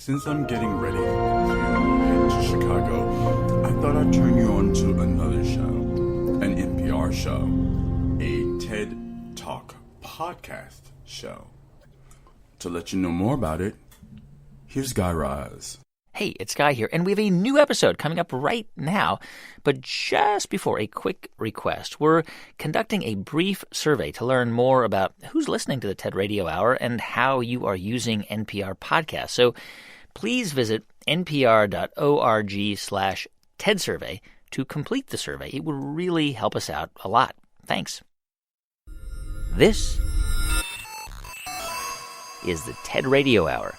Since I'm getting ready to head to Chicago, I thought I'd turn you on to another show, an NPR show, a TED Talk podcast show. To let you know more about it, here's Guy Raz. Hey, it's Guy here, and we have a new episode coming up right now. But just before, a quick request. We're conducting a brief survey to learn more about who's listening to the TED Radio Hour and how you are using NPR podcasts. So please visit npr.org/TED survey to complete the survey. It would really help us out a lot. Thanks. This is the TED Radio Hour.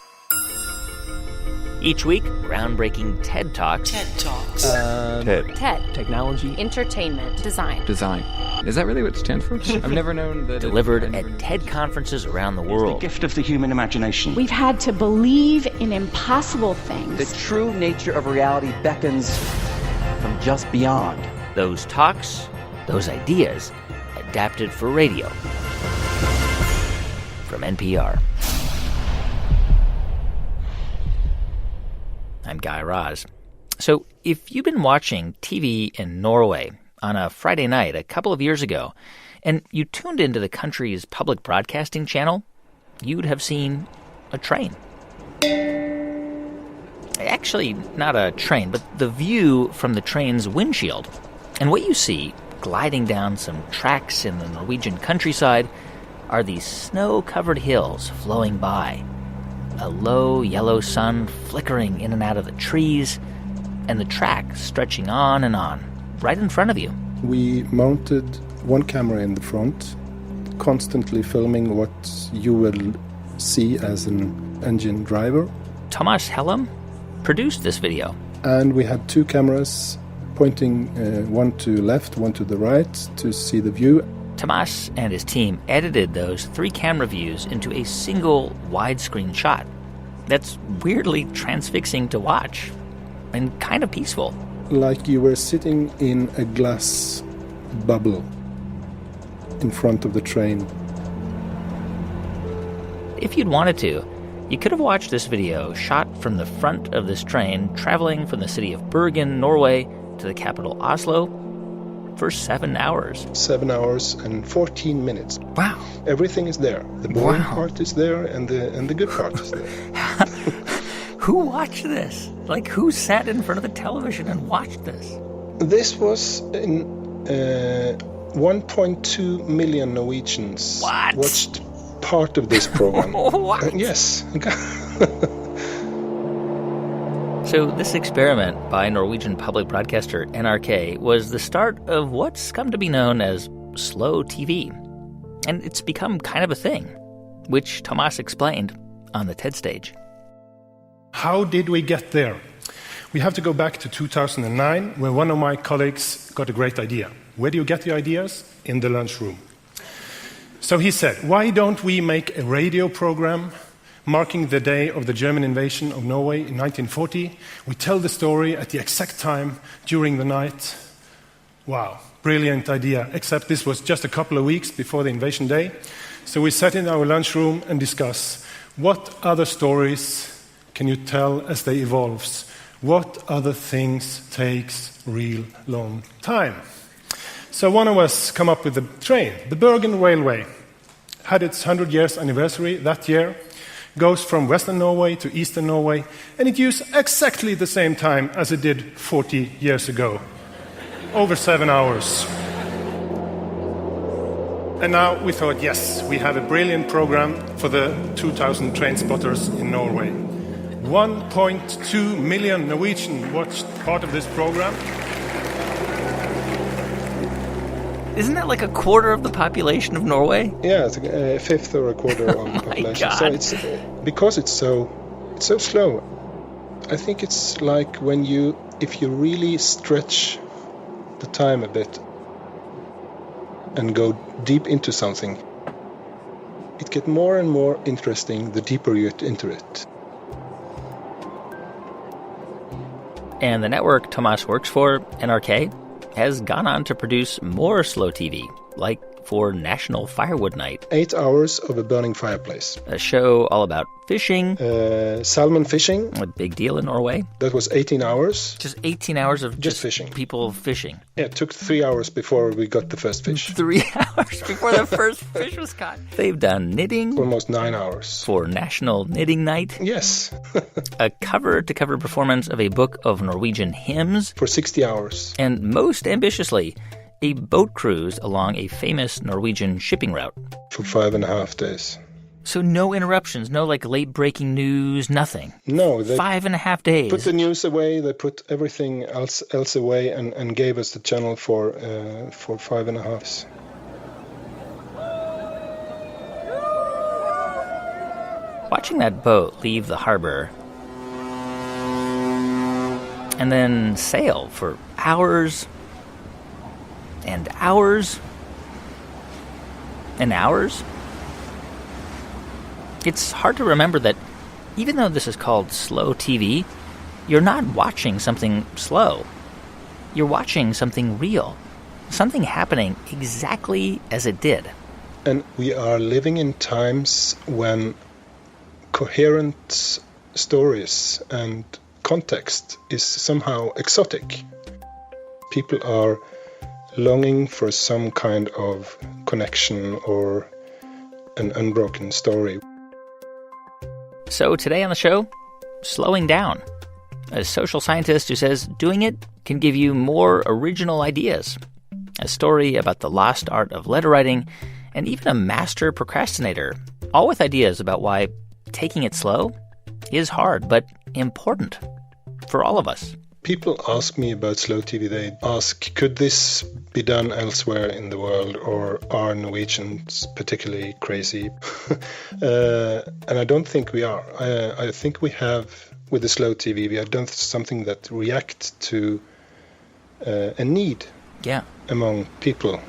Each week, groundbreaking TED Talks. TED Talks. TED. Technology. Entertainment. Design. Is that really what it stands for? I've never known that. Delivered at TED conferences around the world. The gift of the human imagination. We've had to believe in impossible things. The true nature of reality beckons from just beyond. Those talks, those ideas, adapted for radio. From NPR. I'm Guy Raz. So if you've been watching TV in Norway on a Friday night a couple of years ago, and you tuned into the country's public broadcasting channel, you'd have seen a train. Actually, not a train, but the view from the train's windshield. And what you see gliding down some tracks in the Norwegian countryside are these snow-covered hills flowing by. A low yellow sun flickering in and out of the trees, and the track stretching on and on, right in front of you. We mounted one camera in the front, constantly filming what you will see as an engine driver. Thomas Hellum produced this video. And we had two cameras pointing one to left, one to the right, to see the view. Tomas and his team edited those three camera views into a single widescreen shot. That's weirdly transfixing to watch and kind of peaceful. Like you were sitting in a glass bubble in front of the train. If you'd wanted to, you could have watched this video shot from the front of this train traveling from the city of Bergen, Norway, to the capital Oslo for 7 hours. 7 hours and 14 minutes. Wow. Everything is there. The boring part is there, and the good part is there. Who watched this? Like, who sat in front of the television and watched this? This was in 1.2 million Norwegians watched part of this program. What? Yes. So this experiment by Norwegian public broadcaster NRK was the start of what's come to be known as slow TV. And it's become kind of a thing, which Tomas explained on the TED stage. How did we get there? We have to go back to 2009, where one of my colleagues got a great idea. Where do you get the ideas? In the lunchroom. So he said, why don't we make a radio program marking the day of the German invasion of Norway in 1940. We tell the story at the exact time during the night. Wow, brilliant idea, except this was just a couple of weeks before the invasion day. So we sat in our lunchroom and discussed, what other stories can you tell as they evolve? What other things takes real long time? So one of us come up with the train. The Bergen Railway had its 100 years anniversary that year. Goes from Western Norway to Eastern Norway, and it used exactly the same time as it did 40 years ago. Over 7 hours. And now we thought, yes, we have a brilliant program for the 2,000 train spotters in Norway. 1.2 million Norwegians watched part of this program. Isn't that like a quarter of the population of Norway? Yeah, it's a fifth or a quarter of the population. God. So it's because it's so slow. I think it's like if you really stretch the time a bit and go deep into something, it gets more and more interesting the deeper you get into it. And the network Tomas works for, NRK, has gone on to produce more slow TV, like for National Firewood Night. 8 hours of a burning fireplace. A show all about fishing. Salmon fishing. A big deal in Norway. That was 18 hours. Just 18 hours of just fishing. People fishing. Yeah, it took 3 hours before we got the first fish. 3 hours before the first fish was caught. They've done knitting. Almost 9 hours. For National Knitting Night. Yes. A cover-to-cover performance of a book of Norwegian hymns. For 60 hours. And most ambitiously, a boat cruise along a famous Norwegian shipping route. For 5.5 days. So no interruptions, no late-breaking news, nothing. No. They 5.5 days. Put the news away, they put everything else away and gave us the channel for 5.5 days. Watching that boat leave the harbor and then sail for hours and hours and hours. It's hard to remember that even though this is called slow TV, you're not watching something slow. You're watching something real, something happening exactly as it did. And we are living in times when coherent stories and context is somehow exotic. People are longing for some kind of connection or an unbroken story. So today on the show, slowing down. A social scientist who says doing it can give you more original ideas. A story about the lost art of letter writing, and even a master procrastinator, all with ideas about why taking it slow is hard, but important for all of us. People ask me about slow TV. They ask, could this be done elsewhere in the world, or are Norwegians particularly crazy? And I don't think we are. I think we have, with the slow TV, we have done something that reacts to a need among people.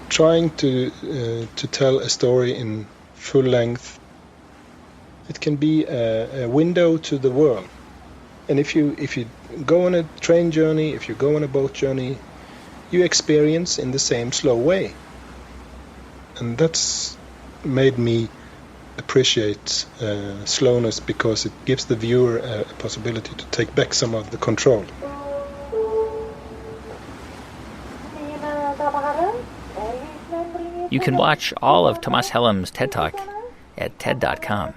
Trying to tell a story in full length, it can be a window to the world. And if you go on a train journey, if you go on a boat journey, you experience in the same slow way. And that's made me appreciate slowness, because it gives the viewer a possibility to take back some of the control. You can watch all of Thomas Hellem's TED Talk at TED.com.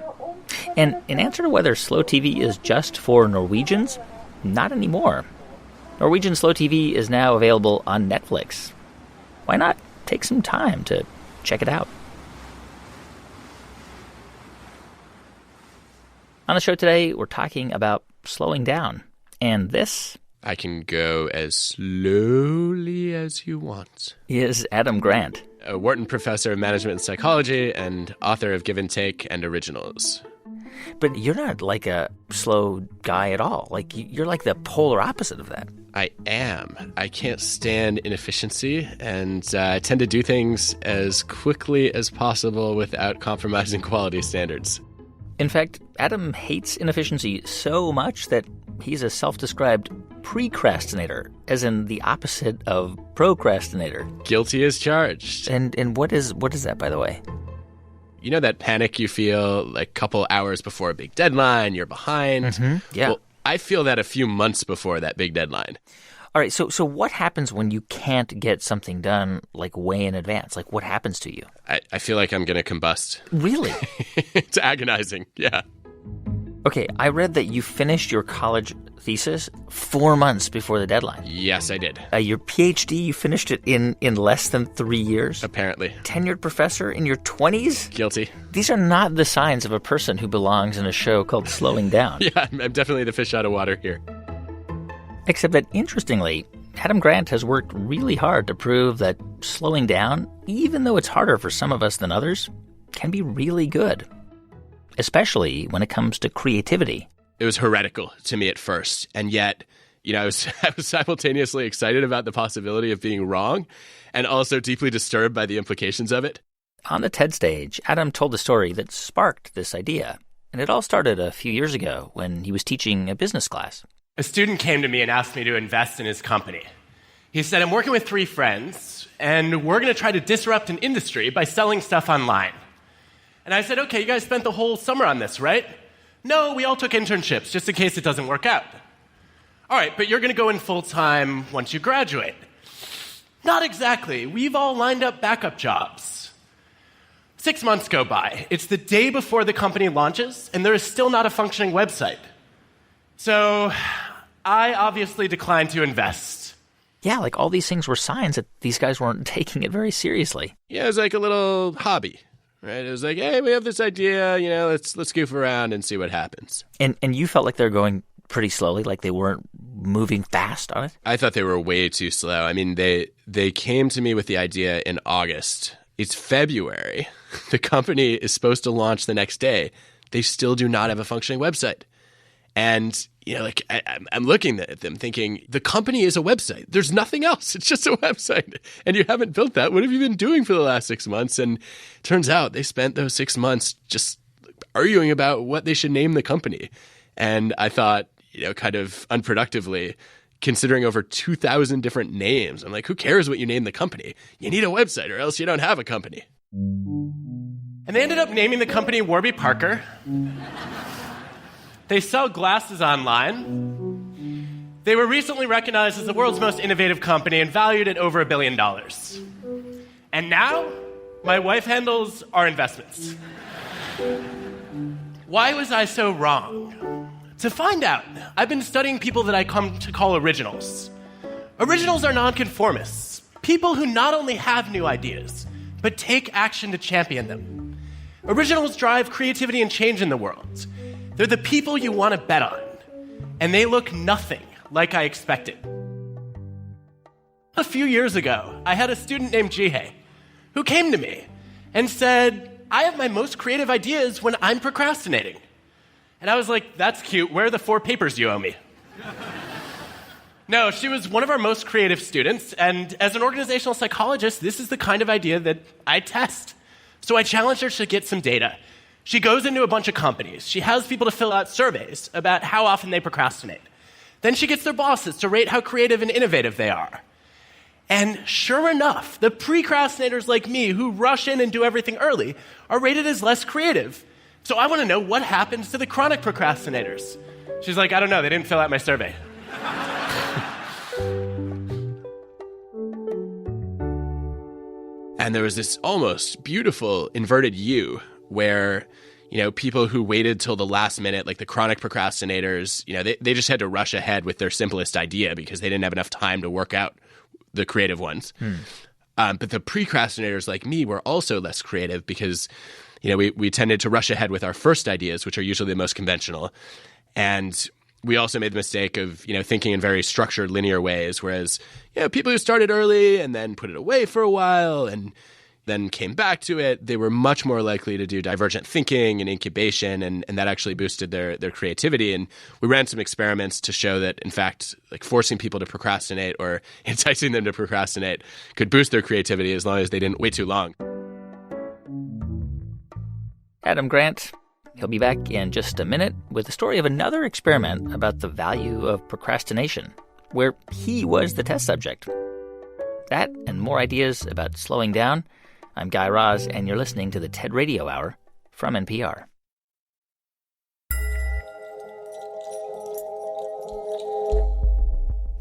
And in answer to whether slow TV is just for Norwegians, not anymore. Norwegian slow TV is now available on Netflix. Why not take some time to check it out? On the show today, we're talking about slowing down. And this... I can go as slowly as you want. ...is Adam Grant. A Wharton professor of management and psychology and author of Give and Take and Originals. But you're not like a slow guy at all. Like, you're like the polar opposite of that. I am. I can't stand inefficiency, and I tend to do things as quickly as possible without compromising quality standards. In fact, Adam hates inefficiency so much that he's a self-described precrastinator, as in the opposite of procrastinator. Guilty as charged. And what is that, by the way? You know that panic you feel like a couple hours before a big deadline, you're behind? Mm-hmm. Yeah. Well, I feel that a few months before that big deadline. All right, so what happens when you can't get something done, like, way in advance? Like, what happens to you? I feel like I'm going to combust. Really? It's agonizing, yeah. Okay, I read that you finished your college thesis 4 months before the deadline. Yes, I did. Your PhD, you finished it in less than 3 years? Apparently. Tenured professor in your 20s? Guilty. These are not the signs of a person who belongs in a show called Slowing Down. Yeah, I'm definitely the fish out of water here. Except that, interestingly, Adam Grant has worked really hard to prove that slowing down, even though it's harder for some of us than others, can be really good. Especially when it comes to creativity. It was heretical to me at first, and yet, I was simultaneously excited about the possibility of being wrong and also deeply disturbed by the implications of it. On the TED stage, Adam told a story that sparked this idea, and it all started a few years ago when he was teaching a business class. A student came to me and asked me to invest in his company. He said, I'm working with 3 friends, and we're going to try to disrupt an industry by selling stuff online. And I said, okay, you guys spent the whole summer on this, right? No, we all took internships, just in case it doesn't work out. All right, but you're going to go in full-time once you graduate. Not exactly. We've all lined up backup jobs. 6 months go by. It's the day before the company launches, and there is still not a functioning website. So I obviously declined to invest. Yeah, like all these things were signs that these guys weren't taking it very seriously. Yeah, it was like a little hobby, right? It was like, hey, we have this idea, let's goof around and see what happens. And you felt like they were going pretty slowly, like they weren't moving fast on it? I thought they were way too slow. I mean, they came to me with the idea in August. It's February. The company is supposed to launch the next day. They still do not have a functioning website. And, I'm looking at them thinking, the company is a website. There's nothing else. It's just a website. And you haven't built that. What have you been doing for the last 6 months? And turns out they spent those 6 months just arguing about what they should name the company. And I thought, kind of unproductively, considering over 2,000 different names. I'm like, who cares what you name the company? You need a website or else you don't have a company. And they ended up naming the company Warby Parker. They sell glasses online. They were recently recognized as the world's most innovative company and valued at over $1 billion. And now, my wife handles our investments. Why was I so wrong? To find out, I've been studying people that I come to call originals. Originals are nonconformists, people who not only have new ideas, but take action to champion them. Originals drive creativity and change in the world. They're the people you want to bet on, and they look nothing like I expected. A few years ago, I had a student named Jihei who came to me and said, I have my most creative ideas when I'm procrastinating. And I was like, that's cute. Where are the 4 papers you owe me? No, she was one of our most creative students, and as an organizational psychologist, this is the kind of idea that I test. So I challenged her to get some data. She goes into a bunch of companies. She has people to fill out surveys about how often they procrastinate. Then she gets their bosses to rate how creative and innovative they are. And sure enough, the precrastinators like me who rush in and do everything early are rated as less creative. So I want to know what happens to the chronic procrastinators. She's like, I don't know, they didn't fill out my survey. And there was this almost beautiful inverted U where, people who waited till the last minute, like the chronic procrastinators, they just had to rush ahead with their simplest idea because they didn't have enough time to work out the creative ones. But the precrastinators like me were also less creative because, we tended to rush ahead with our first ideas, which are usually the most conventional. And we also made the mistake of, thinking in very structured, linear ways, whereas, people who started early and then put it away for a while and then came back to it, they were much more likely to do divergent thinking and incubation, and that actually boosted their creativity. And we ran some experiments to show that, in fact, like forcing people to procrastinate or enticing them to procrastinate could boost their creativity as long as they didn't wait too long. Adam Grant, he'll be back in just a minute with the story of another experiment about the value of procrastination, where he was the test subject. That and more ideas about slowing down. I'm Guy Raz, and you're listening to the TED Radio Hour from NPR.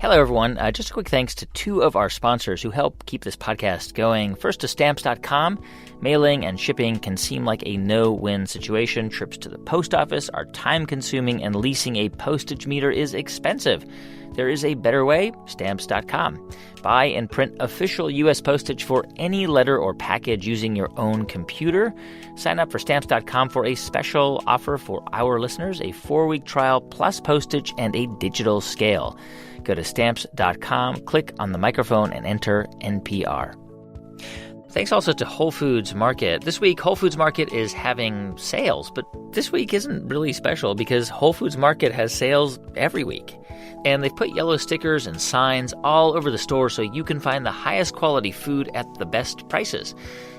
Hello, everyone. Just a quick thanks to 2 of our sponsors who help keep this podcast going. First, to Stamps.com. Mailing and shipping can seem like a no-win situation. Trips to the post office are time-consuming, and leasing a postage meter is expensive. There is a better way, Stamps.com. Buy and print official U.S. postage for any letter or package using your own computer. Sign up for Stamps.com for a special offer for our listeners, a 4-week trial plus postage and a digital scale. Go to Stamps.com, click on the microphone, and enter NPR. Thanks also to Whole Foods Market. This week, Whole Foods Market is having sales, but this week isn't really special because Whole Foods Market has sales every week. And they've put yellow stickers and signs all over the store so you can find the highest quality food at the best prices,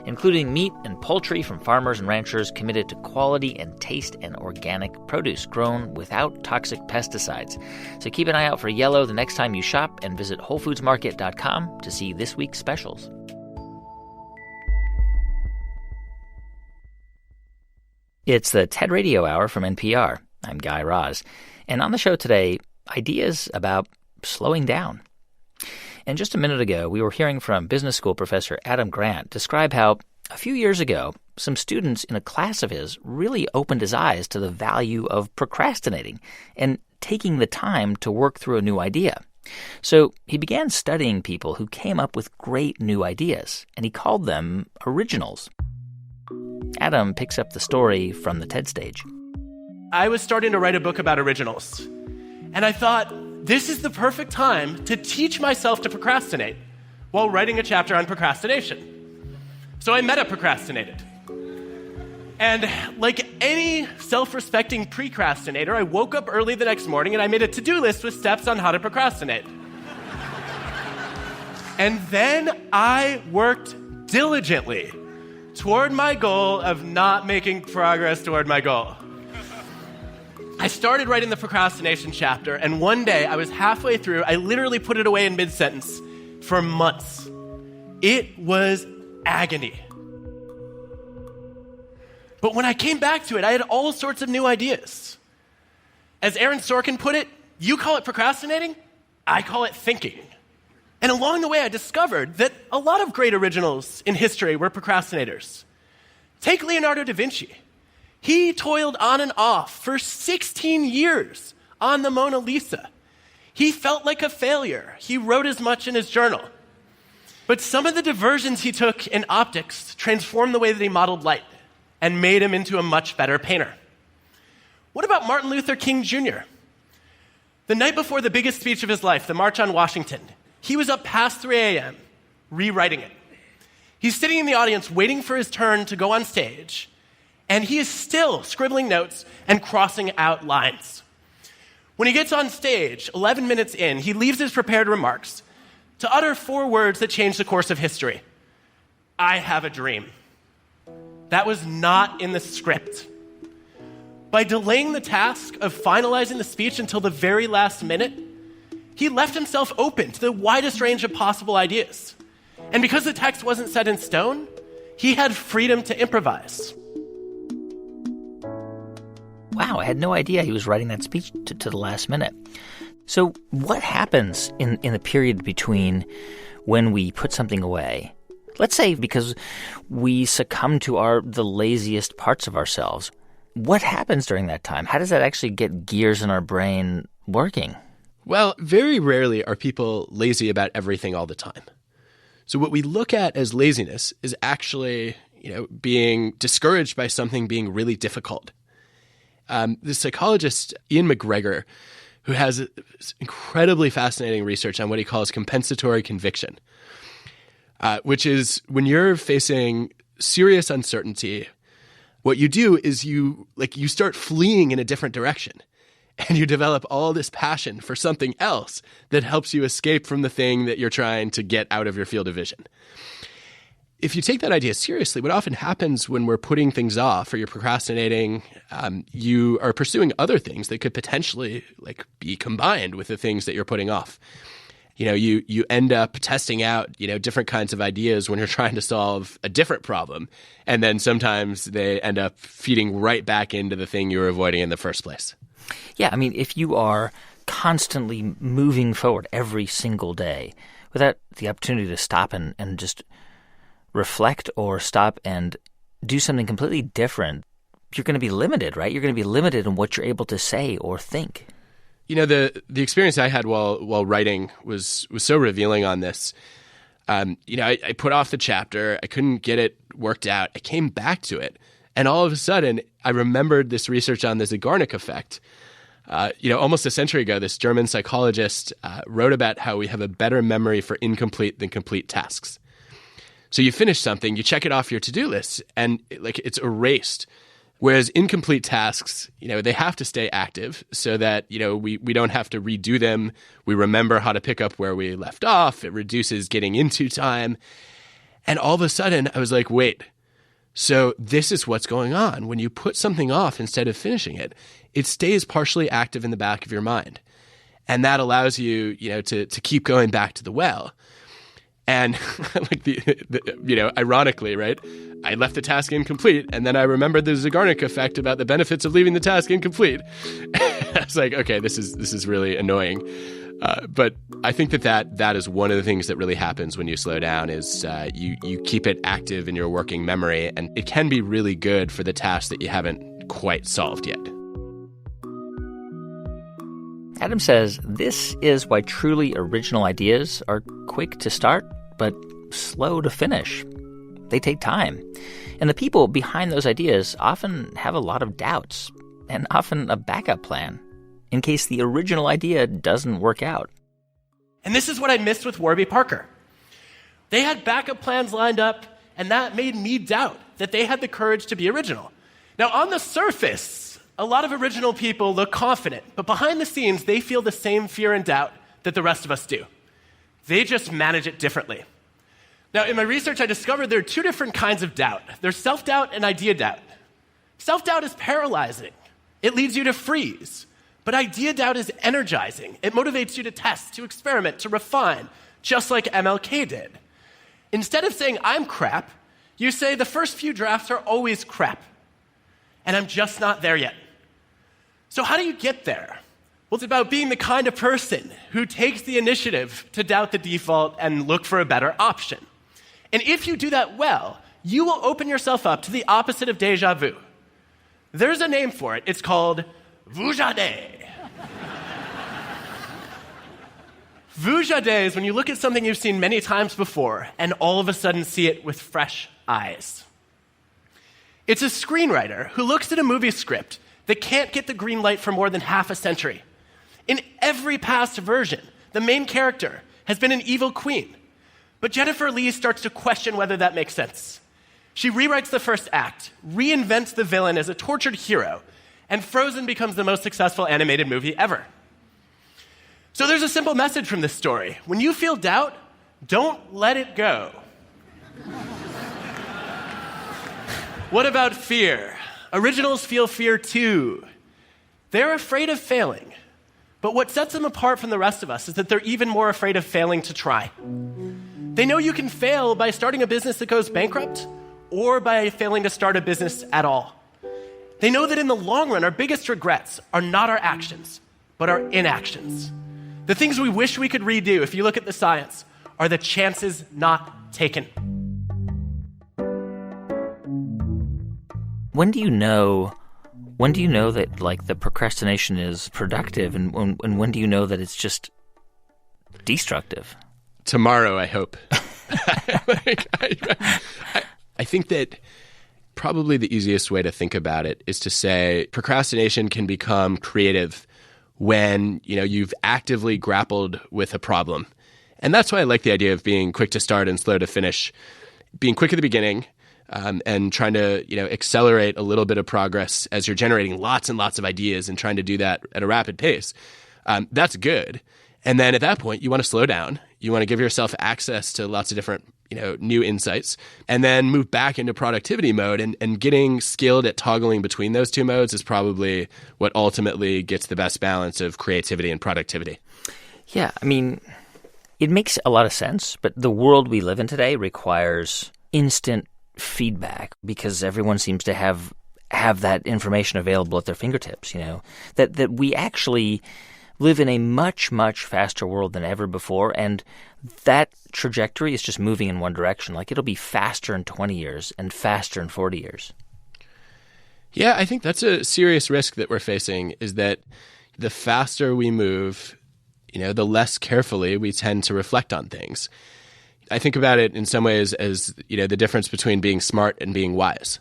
including meat and poultry from farmers and ranchers committed to quality and taste and organic produce grown without toxic pesticides. So keep an eye out for yellow the next time you shop and visit WholeFoodsMarket.com to see this week's specials. It's the TED Radio Hour from NPR. I'm Guy Raz. And on the show today, ideas about slowing down. And just a minute ago, we were hearing from business school professor Adam Grant describe how, a few years ago, some students in a class of his really opened his eyes to the value of procrastinating and taking the time to work through a new idea. So he began studying people who came up with great new ideas, and he called them originals. Adam picks up the story from the TED stage. I was starting to write a book about originals, and I thought, this is the perfect time to teach myself to procrastinate while writing a chapter on procrastination. So I meta-procrastinated. And like any self-respecting precrastinator, I woke up early the next morning and I made a to-do list with steps on how to procrastinate. And then I worked diligently toward my goal of not making progress toward my goal. I started writing the procrastination chapter, and one day I was halfway through. I literally put it away in mid-sentence for months. It was agony. But when I came back to it, I had all sorts of new ideas. As Aaron Sorkin put it, you call it procrastinating, I call it thinking. And along the way, I discovered that a lot of great originals in history were procrastinators. Take Leonardo da Vinci. He toiled on and off for 16 years on the Mona Lisa. He felt like a failure. He wrote as much in his journal. But some of the diversions he took in optics transformed the way that he modeled light and made him into a much better painter. What about Martin Luther King Jr.? The night before the biggest speech of his life, the March on Washington, he was up past 3 a.m. rewriting it. He's sitting in the audience waiting for his turn to go on stage, and he is still scribbling notes and crossing out lines. When he gets on stage, 11 minutes in, he leaves his prepared remarks to utter 4 words that change the course of history. I have a dream. That was not in the script. By delaying the task of finalizing the speech until the very last minute, he left himself open to the widest range of possible ideas. And because the text wasn't set in stone, he had freedom to improvise. Wow, I had no idea he was writing that speech to the last minute. So what happens in the period between when we put something away? Let's say because we succumb to the laziest parts of ourselves. What happens during that time? How does that actually get gears in our brain working? Well, very rarely are people lazy about everything all the time. So what we look at as laziness is actually, being discouraged by something being really difficult. The psychologist Ian McGregor, who has incredibly fascinating research on what he calls compensatory conviction, which is when you're facing serious uncertainty, what you do is you start fleeing in a different direction. And you develop all this passion for something else that helps you escape from the thing that you're trying to get out of your field of vision. If you take that idea seriously, what often happens when we're putting things off or you're procrastinating, you are pursuing other things that could potentially be combined with the things that you're putting off. You end up testing out, different kinds of ideas when you're trying to solve a different problem. And then sometimes they end up feeding right back into the thing you were avoiding in the first place. Yeah, I mean, if you are constantly moving forward every single day without the opportunity to stop and just reflect or stop and do something completely different, you're going to be limited, right? You're going to be limited in what you're able to say or think. The experience I had while writing was so revealing on this. I put off the chapter. I couldn't get it worked out. I came back to it. And all of a sudden, I remembered this research on the Zeigarnik effect. Almost a century ago, this German psychologist wrote about how we have a better memory for incomplete than complete tasks. So you finish something, you check it off your to-do list, and it's erased. Whereas incomplete tasks, they have to stay active so that, we don't have to redo them. We remember how to pick up where we left off. It reduces getting into time. And all of a sudden, I was like, wait, so this is what's going on. When you put something off instead of finishing it, it stays partially active in the back of your mind. And that allows you, to keep going back to the well. And ironically, right, I left the task incomplete, and then I remembered the Zeigarnik effect about the benefits of leaving the task incomplete. I was like, okay, this is really annoying. But I think that is one of the things that really happens when you slow down is you keep it active in your working memory, and it can be really good for the tasks that you haven't quite solved yet. Adam says this is why truly original ideas are quick to start, but slow to finish. They take time. And the people behind those ideas often have a lot of doubts and often a backup plan in case the original idea doesn't work out. And this is what I missed with Warby Parker. They had backup plans lined up, and that made me doubt that they had the courage to be original. Now, on the surface, a lot of original people look confident, but behind the scenes, they feel the same fear and doubt that the rest of us do. They just manage it differently. Now, in my research, I discovered there are two different kinds of doubt. There's self-doubt and idea doubt. Self-doubt is paralyzing. It leads you to freeze. But idea doubt is energizing. It motivates you to test, to experiment, to refine, just like MLK did. Instead of saying, I'm crap, you say the first few drafts are always crap. And I'm just not there yet. So how do you get there? Well, it's about being the kind of person who takes the initiative to doubt the default and look for a better option. And if you do that well, you will open yourself up to the opposite of déjà vu. There's a name for it. It's called vujade. Vujade is when you look at something you've seen many times before and all of a sudden see it with fresh eyes. It's a screenwriter who looks at a movie script that can't get the green light for more than half a century. In every past version, the main character has been an evil queen. But Jennifer Lee starts to question whether that makes sense. She rewrites the first act, reinvents the villain as a tortured hero, and Frozen becomes the most successful animated movie ever. So there's a simple message from this story. When you feel doubt, don't let it go. What about fear? Originals feel fear too. They're afraid of failing. But what sets them apart from the rest of us is that they're even more afraid of failing to try. They know you can fail by starting a business that goes bankrupt or by failing to start a business at all. They know that in the long run, our biggest regrets are not our actions, but our inactions. The things we wish we could redo, if you look at the science, are the chances not taken. When do you know that the procrastination is productive, and when do you know that it's just destructive? Tomorrow, I hope. I think that probably the easiest way to think about it is to say procrastination can become creative when you've actively grappled with a problem. And that's why I like the idea of being quick to start and slow to finish. Being quick at the beginning and trying to accelerate a little bit of progress as you're generating lots and lots of ideas and trying to do that at a rapid pace. That's good. And then at that point, you want to slow down. You want to give yourself access to lots of different new insights, and then move back into productivity mode. And getting skilled at toggling between those two modes is probably what ultimately gets the best balance of creativity and productivity. Yeah, I mean, it makes a lot of sense, but the world we live in today requires instant feedback because everyone seems to have that information available at their fingertips, that we actually live in a much, much faster world than ever before, and that trajectory is just moving in one direction. Like, it'll be faster in 20 years and faster in 40 years. Yeah, I think that's a serious risk that we're facing, is that the faster we move, the less carefully we tend to reflect on things. I think about it in some ways as, the difference between being smart and being wise.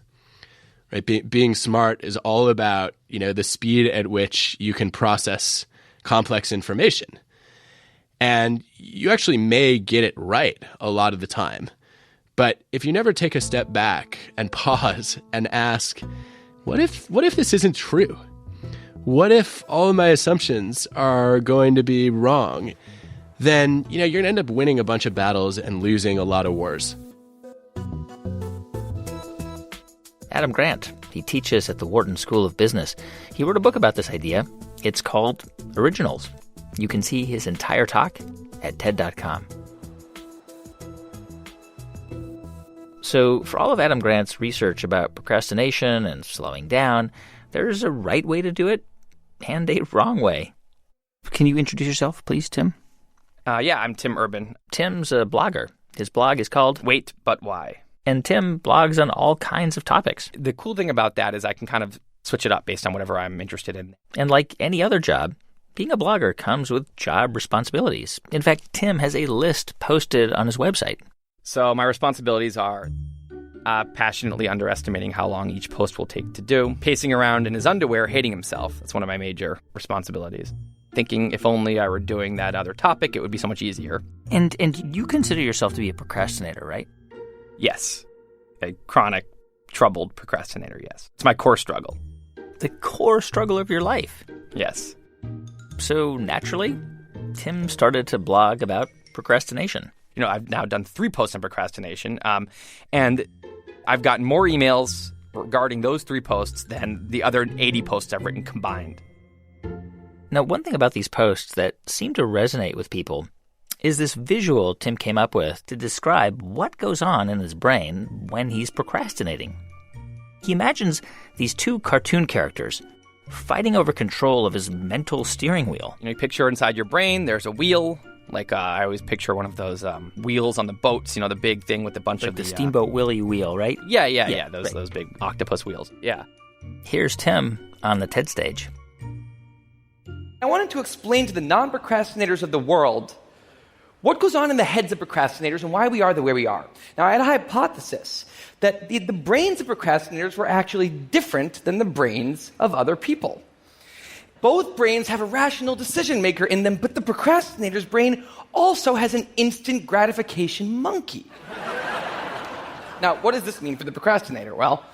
Right? Being smart is all about, the speed at which you can process complex information. And you actually may get it right a lot of the time. But if you never take a step back and pause and ask, what if this isn't true? What if all of my assumptions are going to be wrong? Then, you're going to end up winning a bunch of battles and losing a lot of wars. Adam Grant, he teaches at the Wharton School of Business. He wrote a book about this idea. It's called Originals. You can see his entire talk at TED.com. So for all of Adam Grant's research about procrastination and slowing down, there's a right way to do it and a wrong way. Can you introduce yourself, please, Tim? Yeah, I'm Tim Urban. Tim's a blogger. His blog is called Wait, But Why? And Tim blogs on all kinds of topics. The cool thing about that is I can kind of switch it up based on whatever I'm interested in. And like any other job, being a blogger comes with job responsibilities. In fact, Tim has a list posted on his website. So my responsibilities are passionately underestimating how long each post will take to do, pacing around in his underwear, hating himself. That's one of my major responsibilities. Thinking if only I were doing that other topic, it would be so much easier. And you consider yourself to be a procrastinator, right? Yes. A chronic, troubled procrastinator, yes. It's my core struggle. The core struggle of your life. Yes. So naturally, Tim started to blog about procrastination. I've now done 3 posts on procrastination, and I've gotten more emails regarding those 3 posts than the other 80 posts I've written combined. Now, one thing about these posts that seem to resonate with people is this visual Tim came up with to describe what goes on in his brain when he's procrastinating. He imagines these 2 cartoon characters fighting over control of his mental steering wheel. You picture inside your brain, there's a wheel. Like, I always picture one of those wheels on the boats, the big thing with a bunch of the Steamboat Willie wheel, right? Yeah. Those big octopus wheels. Yeah. Here's Tim on the TED stage. I wanted to explain to the non-procrastinators of the world what goes on in the heads of procrastinators and why we are the way we are. Now, I had a hypothesis that the brains of procrastinators were actually different than the brains of other people. Both brains have a rational decision maker in them, but the procrastinator's brain also has an instant gratification monkey. Now, what does this mean for the procrastinator? Well,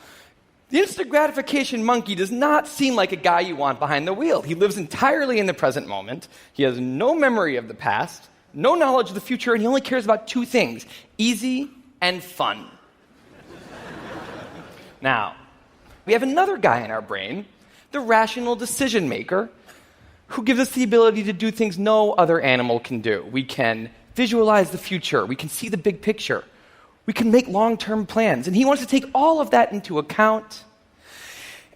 the instant gratification monkey does not seem like a guy you want behind the wheel. He lives entirely in the present moment. He has no memory of the past, no knowledge of the future, and he only cares about 2 things: easy and fun. Now, we have another guy in our brain, the rational decision maker, who gives us the ability to do things no other animal can do. We can visualize the future. We can see the big picture. We can make long-term plans. And he wants to take all of that into account.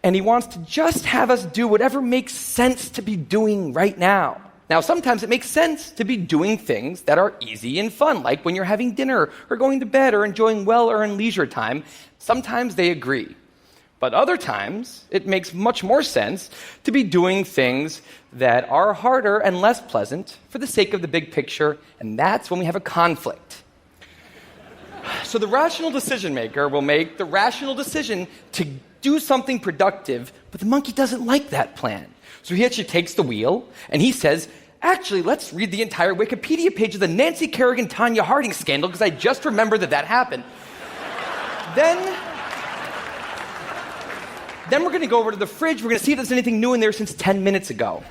And he wants to just have us do whatever makes sense to be doing right now. Now, sometimes it makes sense to be doing things that are easy and fun, like when you're having dinner or going to bed or enjoying well-earned leisure time. Sometimes they agree. But other times, it makes much more sense to be doing things that are harder and less pleasant for the sake of the big picture, and that's when we have a conflict. So the rational decision maker will make the rational decision to do something productive, but the monkey doesn't like that plan. So he actually takes the wheel, and he says, actually, let's read the entire Wikipedia page of the Nancy Kerrigan-Tanya Harding scandal, because I just remembered that happened. Then we're going to go over to the fridge. We're going to see if there's anything new in there since 10 minutes ago.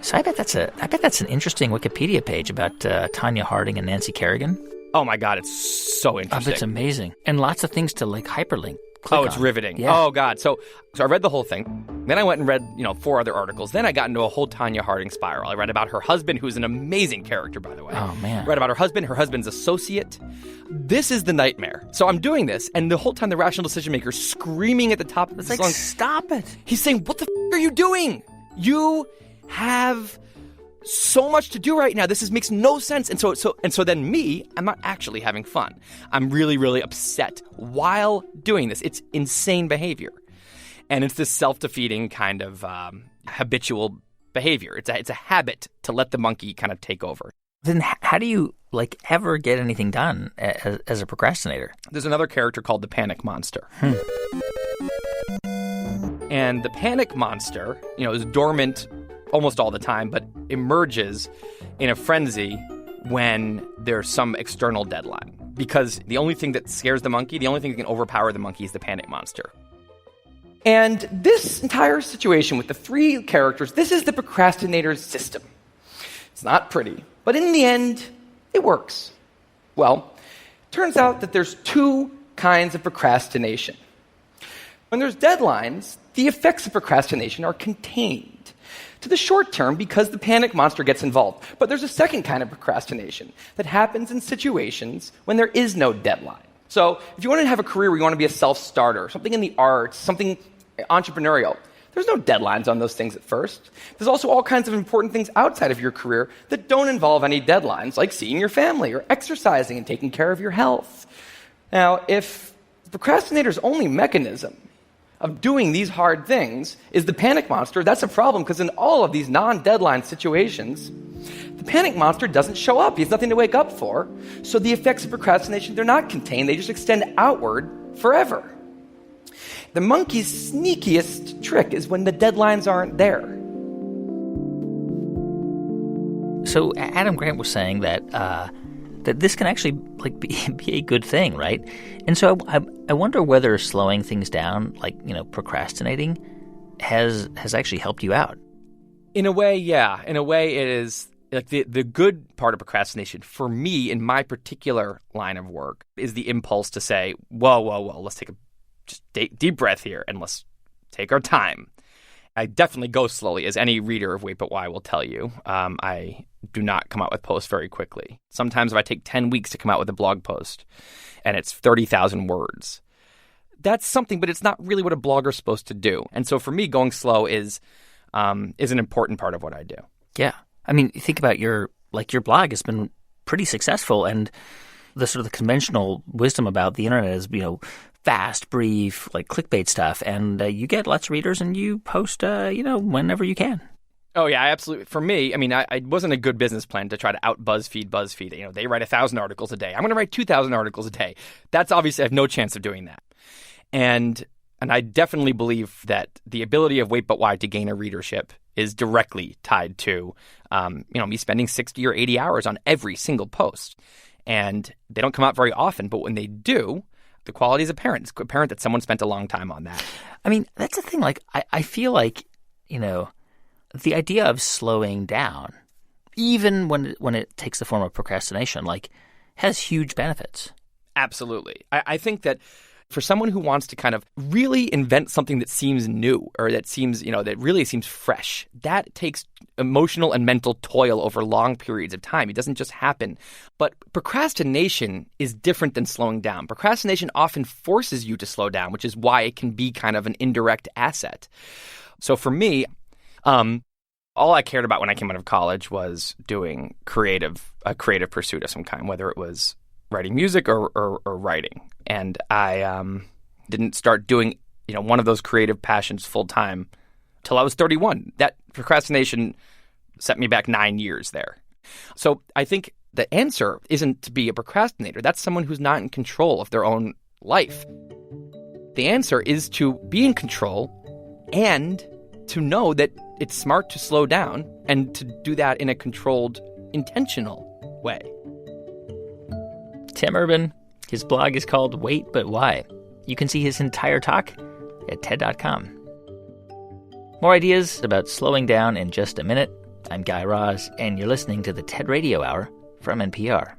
So I bet that's an interesting Wikipedia page about Tanya Harding and Nancy Kerrigan. Oh my God, it's so interesting. It's amazing. And lots of things to hyperlink. It's riveting. Yeah. Oh God. So I read the whole thing. Then I went and read, 4 other articles. Then I got into a whole Tanya Harding spiral. I read about her husband, who's an amazing character, by the way. Oh man. Read about her husband's associate. This is the nightmare. So I'm doing this, and the whole time the rational decision maker is screaming at the top of the song, stop it. He's saying, what the are you doing? You have so much to do right now. This makes no sense. And so then me, I'm not actually having fun. I'm really, really upset while doing this. It's insane behavior. And it's this self-defeating kind of habitual behavior. It's a habit to let the monkey kind of take over. Then how do you ever get anything done as a procrastinator? There's another character called the panic monster. And the panic monster, is dormant almost all the time, but emerges in a frenzy when there's some external deadline. Because the only thing that scares the monkey, the only thing that can overpower the monkey is the panic monster. And this entire situation with the three characters, this is the procrastinator's system. It's not pretty, but in the end, it works. Well, turns out that there's two kinds of procrastination. When there's deadlines, the effects of procrastination are contained to the short term because the panic monster gets involved. But there's a second kind of procrastination that happens in situations when there is no deadline. So if you want to have a career where you want to be a self-starter, something in the arts, something entrepreneurial, there's no deadlines on those things at first. There's also all kinds of important things outside of your career that don't involve any deadlines, like seeing your family or exercising and taking care of your health. Now, if the procrastinator's only mechanism of doing these hard things is the panic monster, that's a problem because in all of these non-deadline situations, the panic monster doesn't show up. He has nothing to wake up for. So the effects of procrastination, they're not contained. They just extend outward forever. The monkey's sneakiest trick is when the deadlines aren't there. So Adam Grant was saying that that this can actually be a good thing, right? And so I wonder whether slowing things down, procrastinating, has actually helped you out. In a way, yeah. In a way, it is like the good part of procrastination for me in my particular line of work is the impulse to say, whoa, let's take a just deep breath here and let's take our time. I definitely go slowly, as any reader of Wait But Why will tell you. I do not come out with posts very quickly. Sometimes if I take 10 weeks to come out with a blog post and it's 30,000 words, that's something, but it's not really what a blogger's supposed to do. And so for me, going slow is an important part of what I do. Yeah. I mean, think about your blog has been pretty successful, and the sort of the conventional wisdom about the internet is, fast, brief, clickbait stuff, and you get lots of readers and you post, whenever you can. Oh, yeah, absolutely. For me, I mean, I wasn't a good business plan to try to out BuzzFeed. They write 1,000 articles a day. I'm going to write 2,000 articles a day. That's obviously, I have no chance of doing that. And I definitely believe that the ability of Wait But Why to gain a readership is directly tied to, me spending 60 or 80 hours on every single post. And they don't come out very often, but when they do, the quality is apparent. It's apparent that someone spent a long time on that. I mean, that's the thing. I feel like, the idea of slowing down, even when it takes the form of procrastination, has huge benefits. Absolutely. I think that for someone who wants to kind of really invent something that seems new or that seems, that really seems fresh, that takes emotional and mental toil over long periods of time. It doesn't just happen. But procrastination is different than slowing down. Procrastination often forces you to slow down, which is why it can be kind of an indirect asset. So for me, all I cared about when I came out of college was doing a creative pursuit of some kind, whether it was writing music or writing. And I didn't start doing, one of those creative passions full time till I was 31. That procrastination set me back 9 years there. So I think the answer isn't to be a procrastinator. That's someone who's not in control of their own life. The answer is to be in control and to know that it's smart to slow down and to do that in a controlled, intentional way. Tim Urban, his blog is called Wait But Why. You can see his entire talk at TED.com. More ideas about slowing down in just a minute. I'm Guy Raz, and you're listening to the TED Radio Hour from NPR.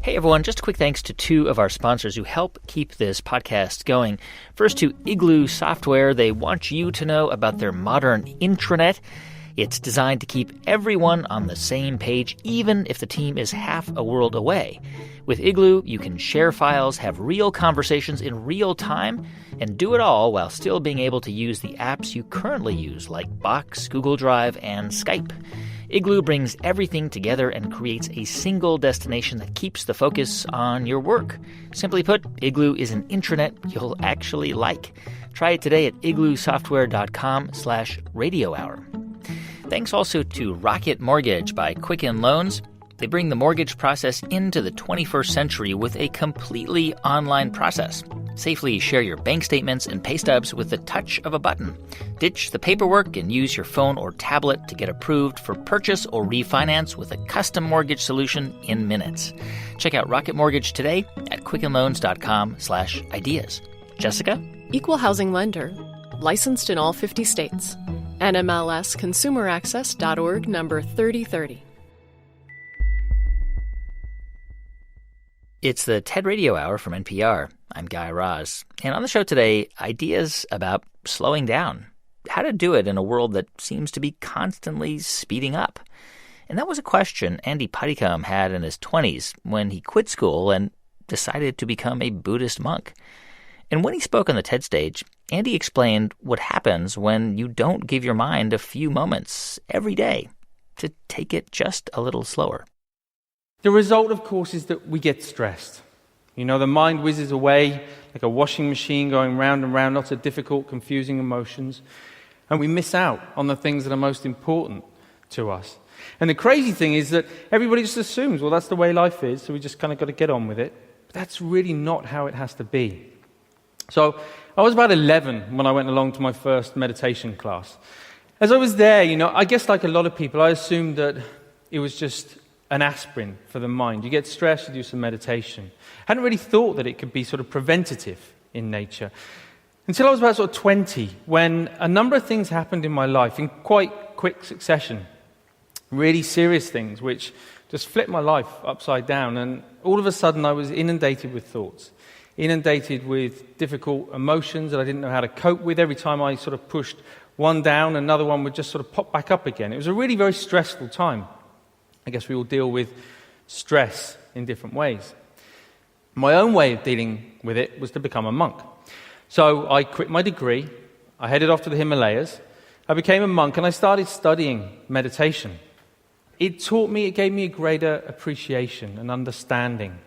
Hey everyone, just a quick thanks to two of our sponsors who help keep this podcast going. First to Igloo Software. They want you to know about their modern intranet. It's designed to keep everyone on the same page, even if the team is half a world away. With Igloo, you can share files, have real conversations in real time, and do it all while still being able to use the apps you currently use, like Box, Google Drive, and Skype. Igloo brings everything together and creates a single destination that keeps the focus on your work. Simply put, Igloo is an intranet you'll actually like. Try it today at igloosoftware.com/radiohour. Thanks also to Rocket Mortgage by Quicken Loans. They bring the mortgage process into the 21st century with a completely online process. Safely share your bank statements and pay stubs with the touch of a button. Ditch the paperwork and use your phone or tablet to get approved for purchase or refinance with a custom mortgage solution in minutes. Check out Rocket Mortgage today at quickenloans.com/ideas. Jessica? Equal housing lender. Licensed in all 50 states. NMLS ConsumerAccess.org number 3030. It's the TED Radio Hour from NPR. I'm Guy Raz. And on the show today, ideas about slowing down. How to do it in a world that seems to be constantly speeding up. And that was a question Andy Puddicombe had in his 20s when he quit school and decided to become a Buddhist monk. And when he spoke on the TED stage, Andy explained what happens when you don't give your mind a few moments every day to take it just a little slower. The result, of course, is that we get stressed. You know, the mind whizzes away like a washing machine going round and round, lots of difficult, confusing emotions, and we miss out on the things that are most important to us. And the crazy thing is that everybody just assumes, well, that's the way life is, so we just kind of got to get on with it. But that's really not how it has to be. So I was about 11 when I went along to my first meditation class. As I was there, you know, I guess like a lot of people, I assumed that it was just an aspirin for the mind. You get stressed, you do some meditation. Hadn't really thought that it could be sort of preventative in nature. Until I was about sort of 20, when a number of things happened in my life in quite quick succession. Really serious things, which just flipped my life upside down. And all of a sudden, I was inundated with thoughts. Inundated with difficult emotions that I didn't know how to cope with. Every time I sort of pushed one down, another one would just sort of pop back up again. It was a really very stressful time. I guess we all deal with stress in different ways. My own way of dealing with it was to become a monk. So I quit my degree, I headed off to the Himalayas, I became a monk, and I started studying meditation. It gave me a greater appreciation and understanding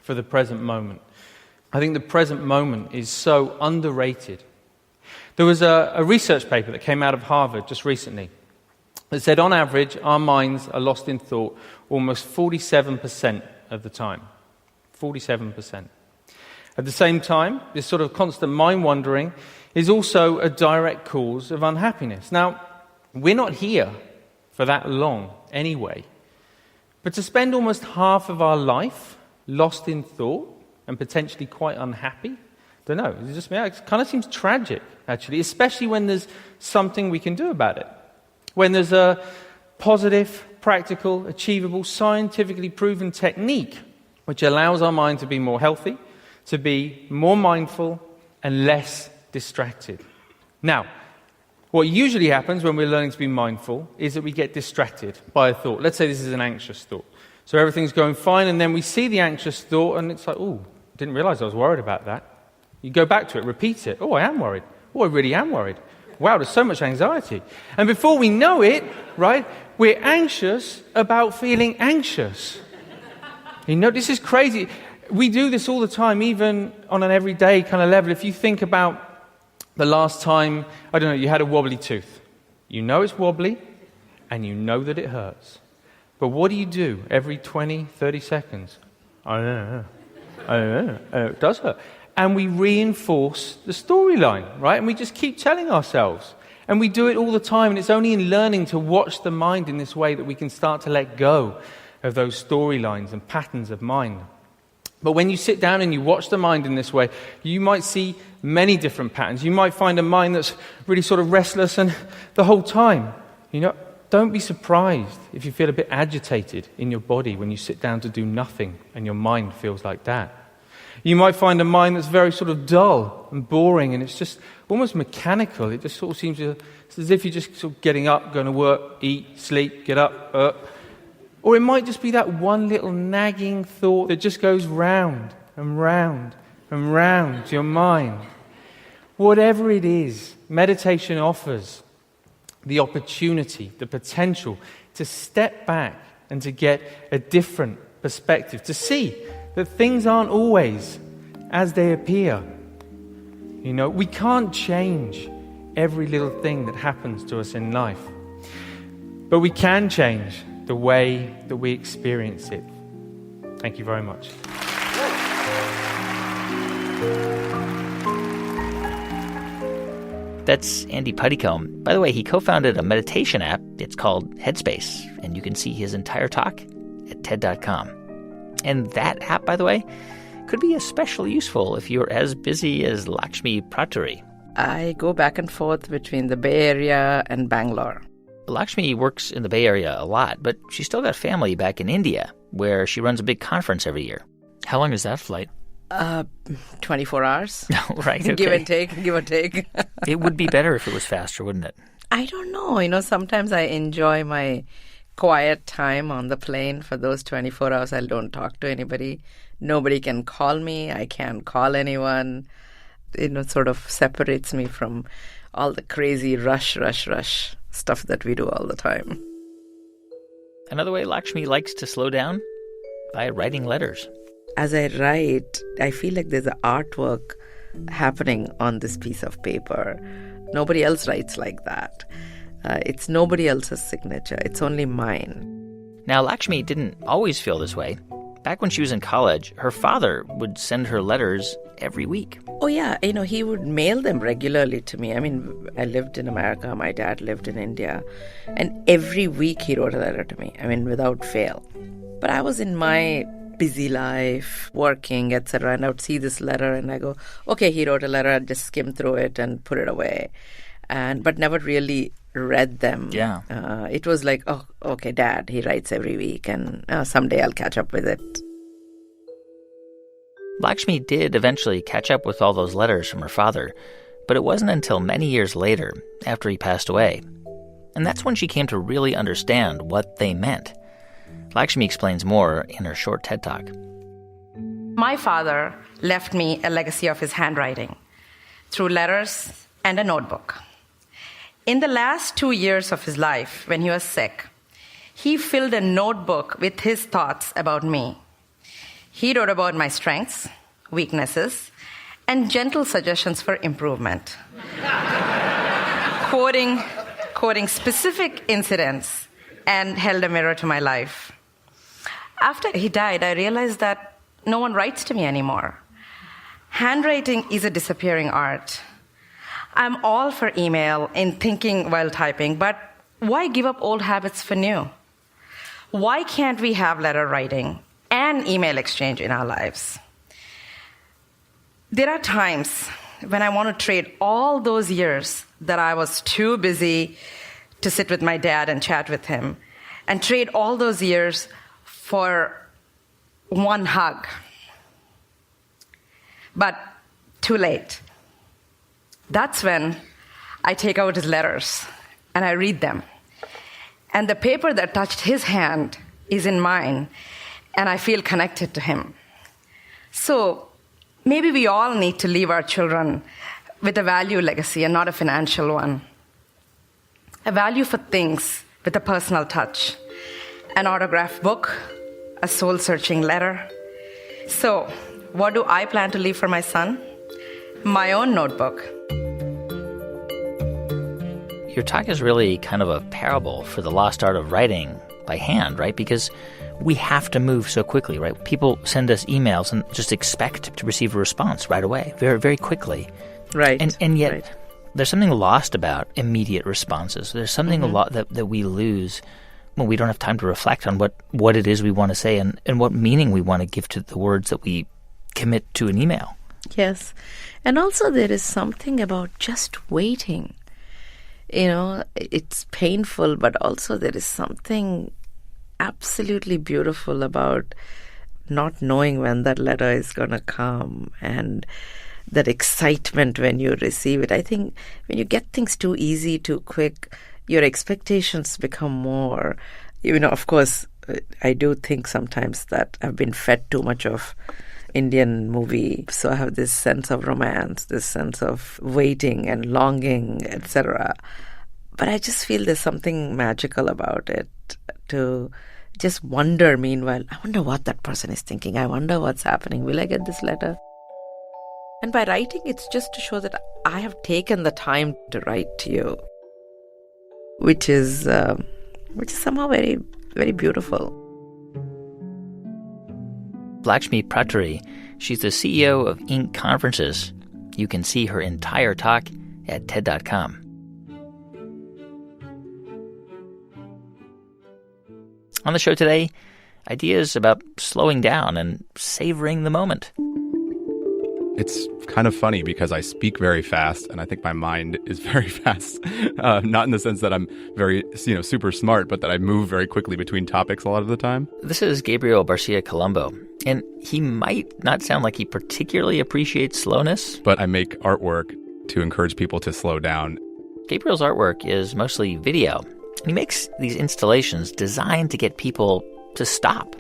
for the present moment. I think the present moment is so underrated. There was a research paper that came out of Harvard just recently that said, on average, our minds are lost in thought almost 47% of the time. 47%. At the same time, this sort of constant mind-wandering is also a direct cause of unhappiness. Now, we're not here for that long anyway. But to spend almost half of our life lost in thought and potentially quite unhappy, don't know, it kind of seems tragic, actually, especially when there's something we can do about it. When there's a positive, practical, achievable, scientifically proven technique which allows our mind to be more healthy, to be more mindful, and less distracted. Now, what usually happens when we're learning to be mindful is that we get distracted by a thought. Let's say this is an anxious thought. So everything's going fine, and then we see the anxious thought, and it's like, oh, didn't realize I was worried about that. You go back to it, repeat it. Oh, I am worried. Oh, I really am worried. Wow, there's so much anxiety. And before we know it, right, we're anxious about feeling anxious. You know, this is crazy. We do this all the time, even on an everyday kind of level. If you think about the last time, I don't know, you had a wobbly tooth. You know it's wobbly, and you know that it hurts. But what do you do every 20, 30 seconds? I don't know. It does hurt. And we reinforce the storyline, right? And we just keep telling ourselves. And we do it all the time, and it's only in learning to watch the mind in this way that we can start to let go of those storylines and patterns of mind. But when you sit down and you watch the mind in this way, you might see many different patterns. You might find a mind that's really sort of restless and the whole time. You know, don't be surprised if you feel a bit agitated in your body when you sit down to do nothing and your mind feels like that. You might find a mind that's very sort of dull and boring, and it's just almost mechanical. It just sort of seems it's as if you're just sort of getting up, going to work, eat, sleep, get up. Or it might just be that one little nagging thought that just goes round and round and round to your mind. Whatever it is, meditation offers the opportunity, the potential to step back and to get a different perspective, to see that things aren't always as they appear. You know, we can't change every little thing that happens to us in life, but we can change the way that we experience it. Thank you very much. That's Andy Puttycombe. By the way, he co-founded a meditation app. It's called Headspace, and you can see his entire talk at TED.com. And that app, by the way, could be especially useful if you're as busy as Lakshmi Praturi. I go back and forth between the Bay Area and Bangalore. Lakshmi works in the Bay Area a lot, but she's still got family back in India, where she runs a big conference every year. How long is that flight? 24 hours. Right, okay. Give or take. It would be better if it was faster, wouldn't it? I don't know. Sometimes I enjoy my quiet time on the plane. For those 24 hours, I don't talk to anybody. Nobody can call me. I can't call anyone. It sort of separates me from all the crazy rush stuff that we do all the time. Another way Lakshmi likes to slow down? By writing letters. As I write, I feel like there's an artwork happening on this piece of paper. Nobody else writes like that. It's nobody else's signature. It's only mine. Now, Lakshmi didn't always feel this way. Back when she was in college, her father would send her letters every week. Oh, yeah. He would mail them regularly to me. I mean, I lived in America. My dad lived in India. And every week he wrote a letter to me. I mean, without fail. But I was in my busy life, working, etc. And I would see this letter and I go, okay, he wrote a letter. I'd just skim through it and put it away. But never really read them. Yeah. It was like, oh, okay, Dad, he writes every week and someday I'll catch up with it. Lakshmi did eventually catch up with all those letters from her father, but it wasn't until many years later, after he passed away. And that's when she came to really understand what they meant. Lakshmi explains more in her short TED Talk. My father left me a legacy of his handwriting through letters and a notebook. In the last 2 years of his life, when he was sick, he filled a notebook with his thoughts about me. He wrote about my strengths, weaknesses, and gentle suggestions for improvement. quoting specific incidents, and held a mirror to my life. After he died, I realized that no one writes to me anymore. Handwriting is a disappearing art. I'm all for email and thinking while typing, but why give up old habits for new? Why can't we have letter writing and email exchange in our lives? There are times when I want to trade all those years that I was too busy to sit with my dad and chat with him, and trade all those years for one hug. But too late. That's when I take out his letters and I read them. And the paper that touched his hand is in mine, and I feel connected to him. So maybe we all need to leave our children with a value legacy and not a financial one. A value for things with a personal touch. An autographed book, a soul-searching letter. So, what do I plan to leave for my son? My own notebook. Your talk is really kind of a parable for the lost art of writing by hand, right? Because we have to move so quickly, right? People send us emails and just expect to receive a response right away, very, very quickly. Right. And yet, there's something lost about immediate responses. There's something a lot that we lose when we don't have time to reflect on what it is we want to say and what meaning we want to give to the words that we commit to an email. Yes. And also there is something about just waiting. It's painful, but also there is something absolutely beautiful about not knowing when that letter is going to come and that excitement when you receive it. I think when you get things too easy, too quick, your expectations become more. Of course, I do think sometimes that I've been fed too much of Indian movie, so I have this sense of romance, this sense of waiting and longing, etc. But I just feel there's something magical about it, to just wonder meanwhile, I wonder what that person is thinking, I wonder what's happening, will I get this letter? And by writing, it's just to show that I have taken the time to write to you, which is somehow very, very beautiful. Lakshmi Praturi. She's the CEO of Inc. Conferences. You can see her entire talk at TED.com. On the show today, ideas about slowing down and savoring the moment. It's kind of funny because I speak very fast, and I think my mind is very fast. Not in the sense that I'm very, super smart, but that I move very quickly between topics a lot of the time. This is Gabriel Garcia Colombo, and he might not sound like he particularly appreciates slowness. But I make artwork to encourage people to slow down. Gabriel's artwork is mostly video, and he makes these installations designed to get people to stop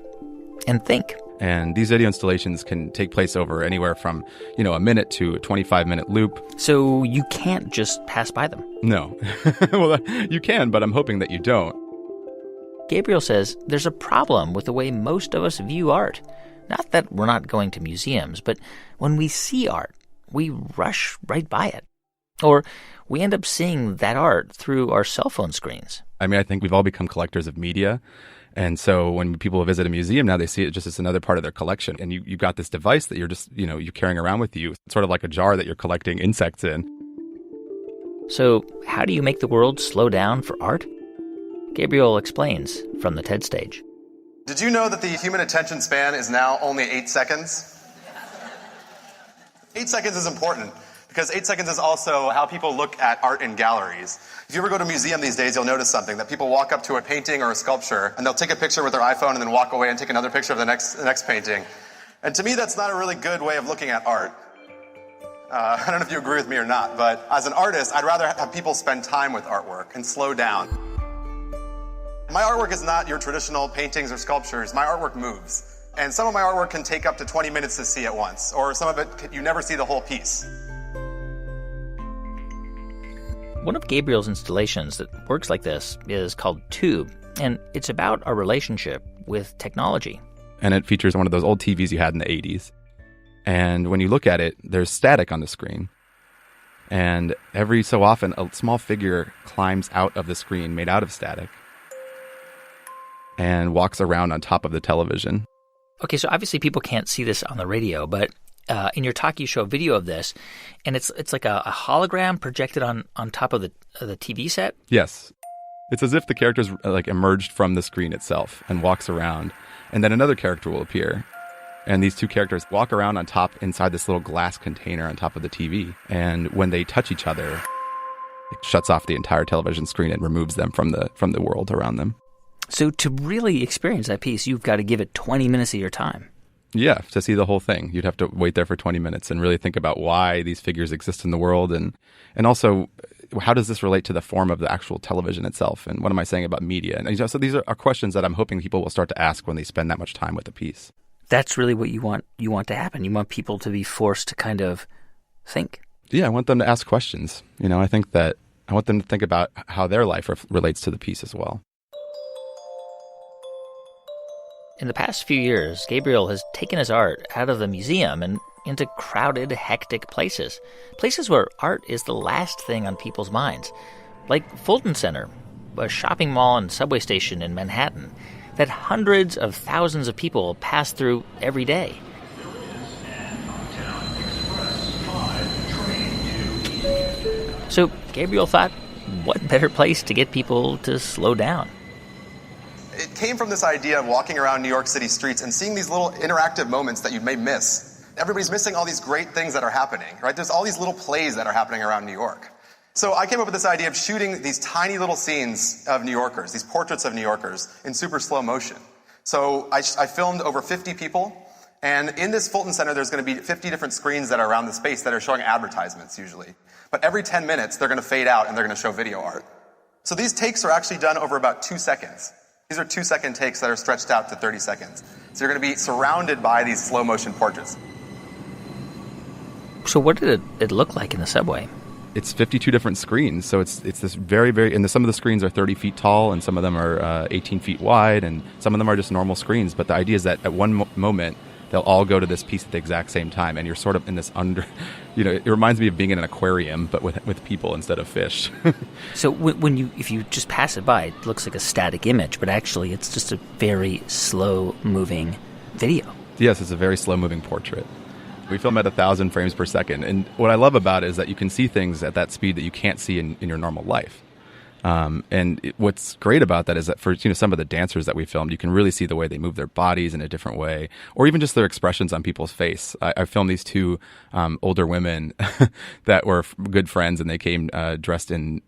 and think. And these video installations can take place over anywhere from, a minute to a 25-minute loop. So you can't just pass by them? No. Well, you can, but I'm hoping that you don't. Gabriel says there's a problem with the way most of us view art. Not that we're not going to museums, but when we see art, we rush right by it. Or we end up seeing that art through our cell phone screens. I think we've all become collectors of media. And so when people visit a museum now, they see it just as another part of their collection. And you've got this device that you're just, you're carrying around with you. It's sort of like a jar that you're collecting insects in. So how do you make the world slow down for art? Gabriel explains from the TED stage. Did you know that the human attention span is now only 8 seconds? 8 seconds is important because 8 seconds is also how people look at art in galleries. If you ever go to a museum these days, you'll notice something, that people walk up to a painting or a sculpture and they'll take a picture with their iPhone and then walk away and take another picture of the next painting. And to me, that's not a really good way of looking at art. I don't know if you agree with me or not, but as an artist, I'd rather have people spend time with artwork and slow down. My artwork is not your traditional paintings or sculptures. My artwork moves. And some of my artwork can take up to 20 minutes to see at once, or some of it, you never see the whole piece. One of Gabriel's installations that works like this is called Tube, and it's about our relationship with technology. And it features one of those old TVs you had in the 80s. And when you look at it, there's static on the screen. And every so often, a small figure climbs out of the screen made out of static and walks around on top of the television. Okay, so obviously people can't see this on the radio, but in your talk you show a video of this, and it's like a hologram projected on top of the TV set? Yes. It's as if the character's emerged from the screen itself and walks around, and then another character will appear. And these two characters walk around on top inside this little glass container on top of the TV. And when they touch each other, it shuts off the entire television screen and removes them from the world around them. So to really experience that piece, you've got to give it 20 minutes of your time. Yeah, to see the whole thing. You'd have to wait there for 20 minutes and really think about why these figures exist in the world. And also, how does this relate to the form of the actual television itself? And what am I saying about media? And so these are questions that I'm hoping people will start to ask when they spend that much time with a piece. That's really what you want to happen. You want people to be forced to kind of think. Yeah, I want them to ask questions. I think that I want them to think about how their life relates to the piece as well. In the past few years, Gabriel has taken his art out of the museum and into crowded, hectic places. Places where art is the last thing on people's minds. Like Fulton Center, a shopping mall and subway station in Manhattan that hundreds of thousands of people pass through every day. So Gabriel thought, what better place to get people to slow down? It came from this idea of walking around New York City streets and seeing these little interactive moments that you may miss. Everybody's missing all these great things that are happening, right? There's all these little plays that are happening around New York. So I came up with this idea of shooting these tiny little scenes of New Yorkers, these portraits of New Yorkers, in super slow motion. So I filmed over 50 people, and in this Fulton Center, there's going to be 50 different screens that are around the space that are showing advertisements, usually. But every 10 minutes, they're going to fade out, and they're going to show video art. So these takes are actually done over about 2 seconds. These are 2-second takes that are stretched out to 30 seconds. So you're going to be surrounded by these slow motion portraits. So what did it look like in the subway? It's 52 different screens, so it's this very, very... And some of the screens are 30 feet tall, and some of them are 18 feet wide, and some of them are just normal screens. But the idea is that at one moment, they'll all go to this piece at the exact same time, and you're sort of in this it reminds me of being in an aquarium, but with people instead of fish. So if you just pass it by, it looks like a static image, but actually it's just a very slow-moving video. Yes, it's a very slow-moving portrait. We film at 1,000 frames per second. And what I love about it is that you can see things at that speed that you can't see in your normal life. What's great about that is that for some of the dancers that we filmed, you can really see the way they move their bodies in a different way, or even just their expressions on people's face. I filmed these two older women that were good friends, and they came dressed in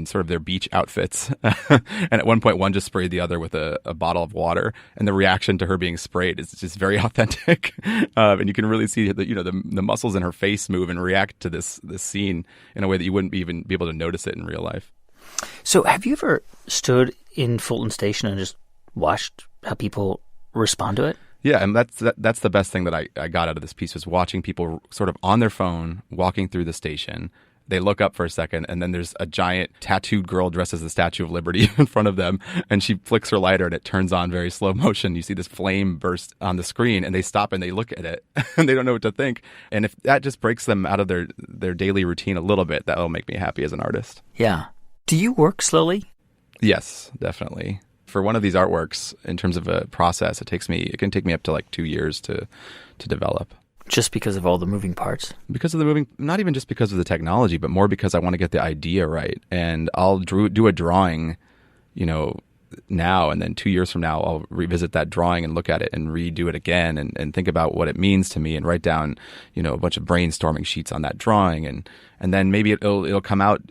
sort of their beach outfits. And at one point, one just sprayed the other with a bottle of water, and the reaction to her being sprayed is just very authentic. And you can really see the muscles in her face move and react to this scene in a way that you wouldn't even be able to notice it in real life. So have you ever stood in Fulton Station and just watched how people respond to it? Yeah, and that's the best thing that I got out of this piece, was watching people sort of on their phone walking through the station. They look up for a second, and then there's a giant tattooed girl dressed as the Statue of Liberty in front of them, and she flicks her lighter, and it turns on very slow motion. You see this flame burst on the screen, and they stop and they look at it, and they don't know what to think. And if that just breaks them out of their daily routine a little bit, that'll make me happy as an artist. Yeah. Do you work slowly? Yes, definitely. For one of these artworks, in terms of a process, it can take me up to like 2 years to develop. Just because of all the moving parts? Because of not even just because of the technology, but more because I want to get the idea right. And I'll do a drawing, now, and then 2 years from now, I'll revisit that drawing and look at it and redo it again and think about what it means to me and write down, a bunch of brainstorming sheets on that drawing. And then maybe it'll come out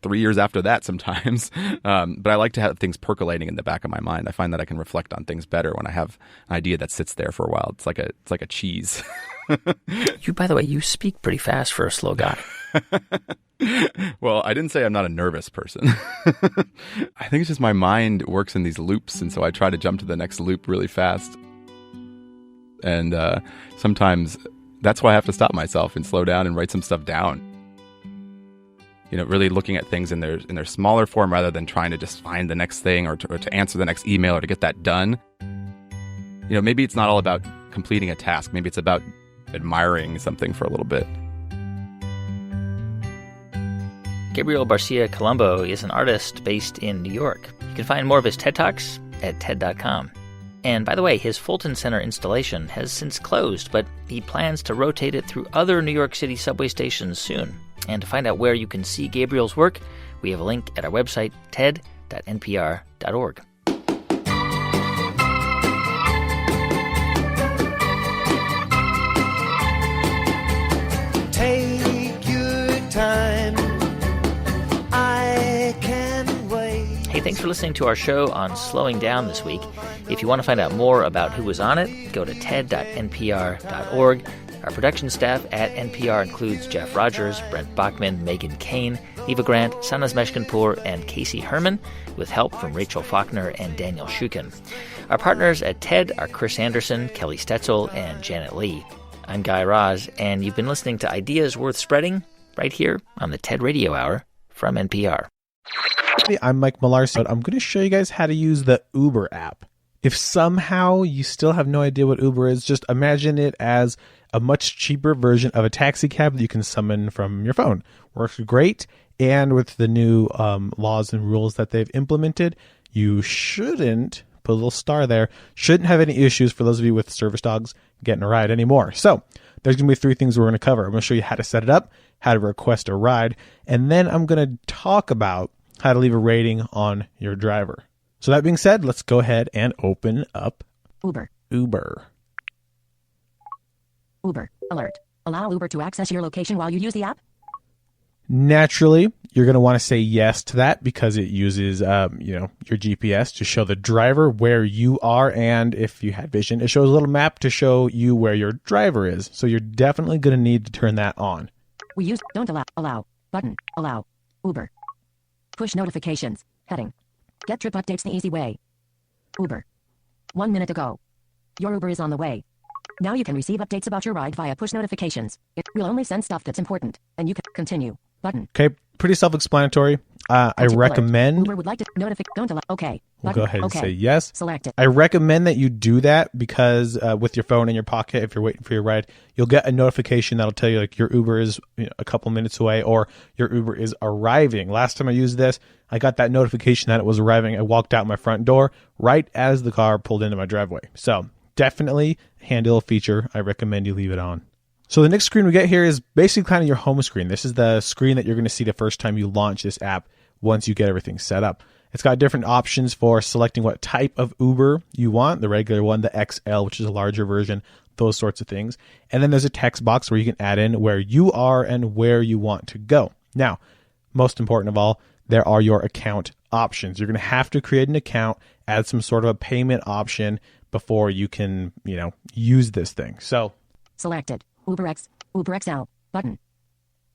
3 years after that sometimes. But I like to have things percolating in the back of my mind. I find that I can reflect on things better when I have an idea that sits there for a while. It's like a cheese. By the way, you speak pretty fast for a slow guy. Well, I didn't say I'm not a nervous person. I think it's just my mind works in these loops, and so I try to jump to the next loop really fast. And sometimes that's why I have to stop myself and slow down and write some stuff down. Really looking at things in their smaller form rather than trying to just find the next thing or to answer the next email or to get that done. Maybe it's not all about completing a task. Maybe it's about admiring something for a little bit. Gabriel Garcia Colombo is an artist based in New York. You can find more of his TED Talks at TED.com. And by the way, his Fulton Center installation has since closed, but he plans to rotate it through other New York City subway stations soon. And to find out where you can see Gabriel's work, we have a link at our website, TED.NPR.org. Take your time. I can wait. Hey, thanks for listening to our show on slowing down this week. If you want to find out more about who was on it, go to TED.NPR.org. Our production staff at NPR includes Jeff Rogers, Brent Bachman, Megan Kane, Eva Grant, Sanaz Meshkinpour, and Casey Herman, with help from Rachel Faulkner and Daniel Shukin. Our partners at TED are Chris Anderson, Kelly Stetzel, and Janet Lee. I'm Guy Raz, and you've been listening to Ideas Worth Spreading right here on the TED Radio Hour from NPR. Hey, I'm Mike Malarso. I'm going to show you guys how to use the Uber app. If somehow you still have no idea what Uber is, just imagine it as a much cheaper version of a taxi cab that you can summon from your phone. Works great, and with the new laws and rules that they've implemented, you shouldn't, put a little star there, shouldn't have any issues for those of you with service dogs getting a ride anymore. So there's going to be 3 things we're going to cover. I'm going to show you how to set it up, how to request a ride, and then I'm going to talk about how to leave a rating on your driver. So that being said, let's go ahead and open up Uber. Uber Alert. Allow Uber to access your location while you use the app? Naturally, you're going to want to say yes to that because it uses, your GPS to show the driver where you are. And if you had vision, it shows a little map to show you where your driver is. So you're definitely going to need to turn that on. We use don't allow button. Allow Uber. Push notifications. Heading. Get trip updates the easy way. Uber. 1 minute ago. Your Uber is on the way. Now you can receive updates about your ride via push notifications. It will only send stuff that's important, and you can continue. Button. Okay, pretty self-explanatory. I recommend... Uber would like to notify... Don't allow... Okay. We'll go ahead and say yes. Select it. I recommend that you do that because with your phone in your pocket, if you're waiting for your ride, you'll get a notification that'll tell you like your Uber is a couple minutes away or your Uber is arriving. Last time I used this, I got that notification that it was arriving. I walked out my front door right as the car pulled into my driveway. So definitely a handy little feature. I recommend you leave it on. So the next screen we get here is basically kind of your home screen. This is the screen that you're going to see the first time you launch this app once you get everything set up. It's got different options for selecting what type of Uber you want, the regular one, the XL, which is a larger version, those sorts of things. And then there's a text box where you can add in where you are and where you want to go. Now, most important of all, there are your account options. You're going to have to create an account, add some sort of a payment option before you can, use this thing. So Selected. Uber XL. Button.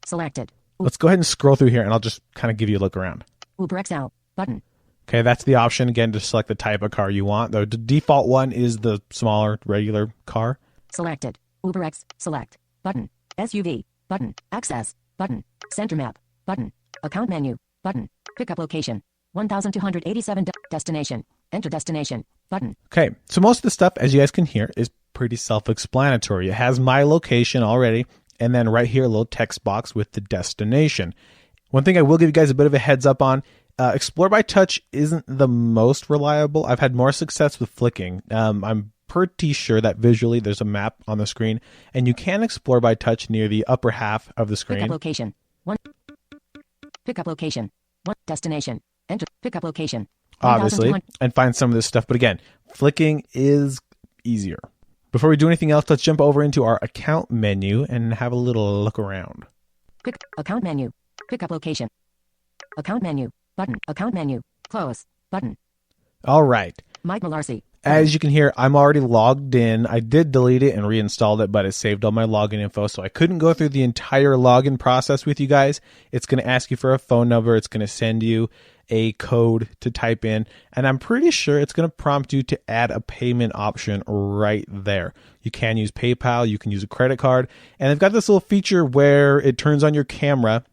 Selected. Let's go ahead and scroll through here and I'll just kind of give you a look around. Uber XL. Button. Okay, that's the option, again, to select the type of car you want. The default one is the smaller, regular car. Selected. Uber X. Select. Button. SUV. Button. Access. Button. Center map. Button. Account menu. Button. Pickup location. 1287 destination. Enter destination. Button. Okay, so most of the stuff, as you guys can hear, is pretty self-explanatory. It has my location already, and then right here, a little text box with the destination. One thing I will give you guys a bit of a heads up on, Explore by Touch isn't the most reliable. I've had more success with flicking. I'm pretty sure that visually there's a map on the screen, and you can explore by touch near the upper half of the screen. Pickup location. 1. Pickup location. 1. Destination. Enter. Pickup location. Obviously, and find some of this stuff. But again, flicking is easier. Before we do anything else, let's jump over into our account menu and have a little look around. Account menu. Pickup location. Account menu. Button. Account menu. Close. Button. All right. Mike Malarsi. As you can hear, I'm already logged in. I did delete it and reinstalled it, but it saved all my login info, so I couldn't go through the entire login process with you guys. It's going to ask you for a phone number. It's going to send you a code to type in, and I'm pretty sure it's going to prompt you to add a payment option right there. You can use PayPal. You can use a credit card, and they've got this little feature where it turns on your camera,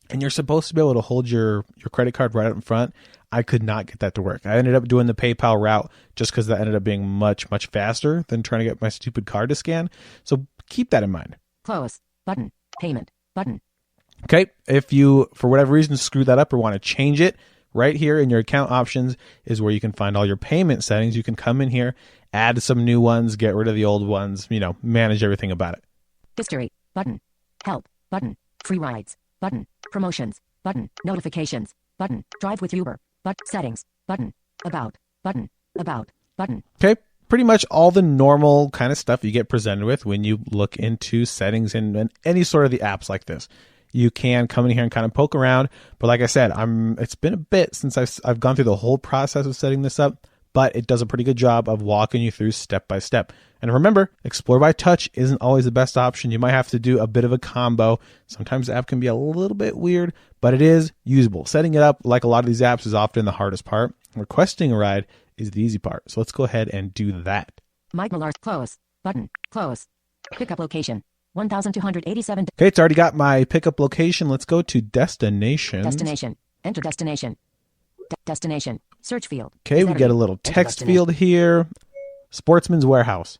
and you're supposed to be able to hold your credit card right up in front. I could not get that to work. I ended up doing the PayPal route just because that ended up being much, much faster than trying to get my stupid card to scan. So keep that in mind. Close. Button. Payment. Button. Okay. If you, for whatever reason, screw that up or want to change it, right here in your account options is where you can find all your payment settings. You can come in here, add some new ones, get rid of the old ones, manage everything about it. History. Button. Help. Button. Free rides. Button. Promotions. Button. Notifications. Button. Drive with Uber. Settings. Button. About. Button. About. Button. Okay. Pretty much all the normal kind of stuff you get presented with when you look into settings and any sort of the apps like this. You can come in here and kind of poke around. But like I said, it's been a bit since I've gone through the whole process of setting this up, but it does a pretty good job of walking you through step by step. And remember, Explore by Touch isn't always the best option. You might have to do a bit of a combo. Sometimes the app can be a little bit weird, but it is usable. Setting it up, like a lot of these apps, is often the hardest part. Requesting a ride is the easy part. So let's go ahead and do that. Mike Millars. Close. Button. Close. Pickup location. 1287. Okay, it's already got my pickup location. Let's go to destination. Destination. Enter destination. Destination. Search field. Okay, we get a little text field here. Sportsman's Warehouse.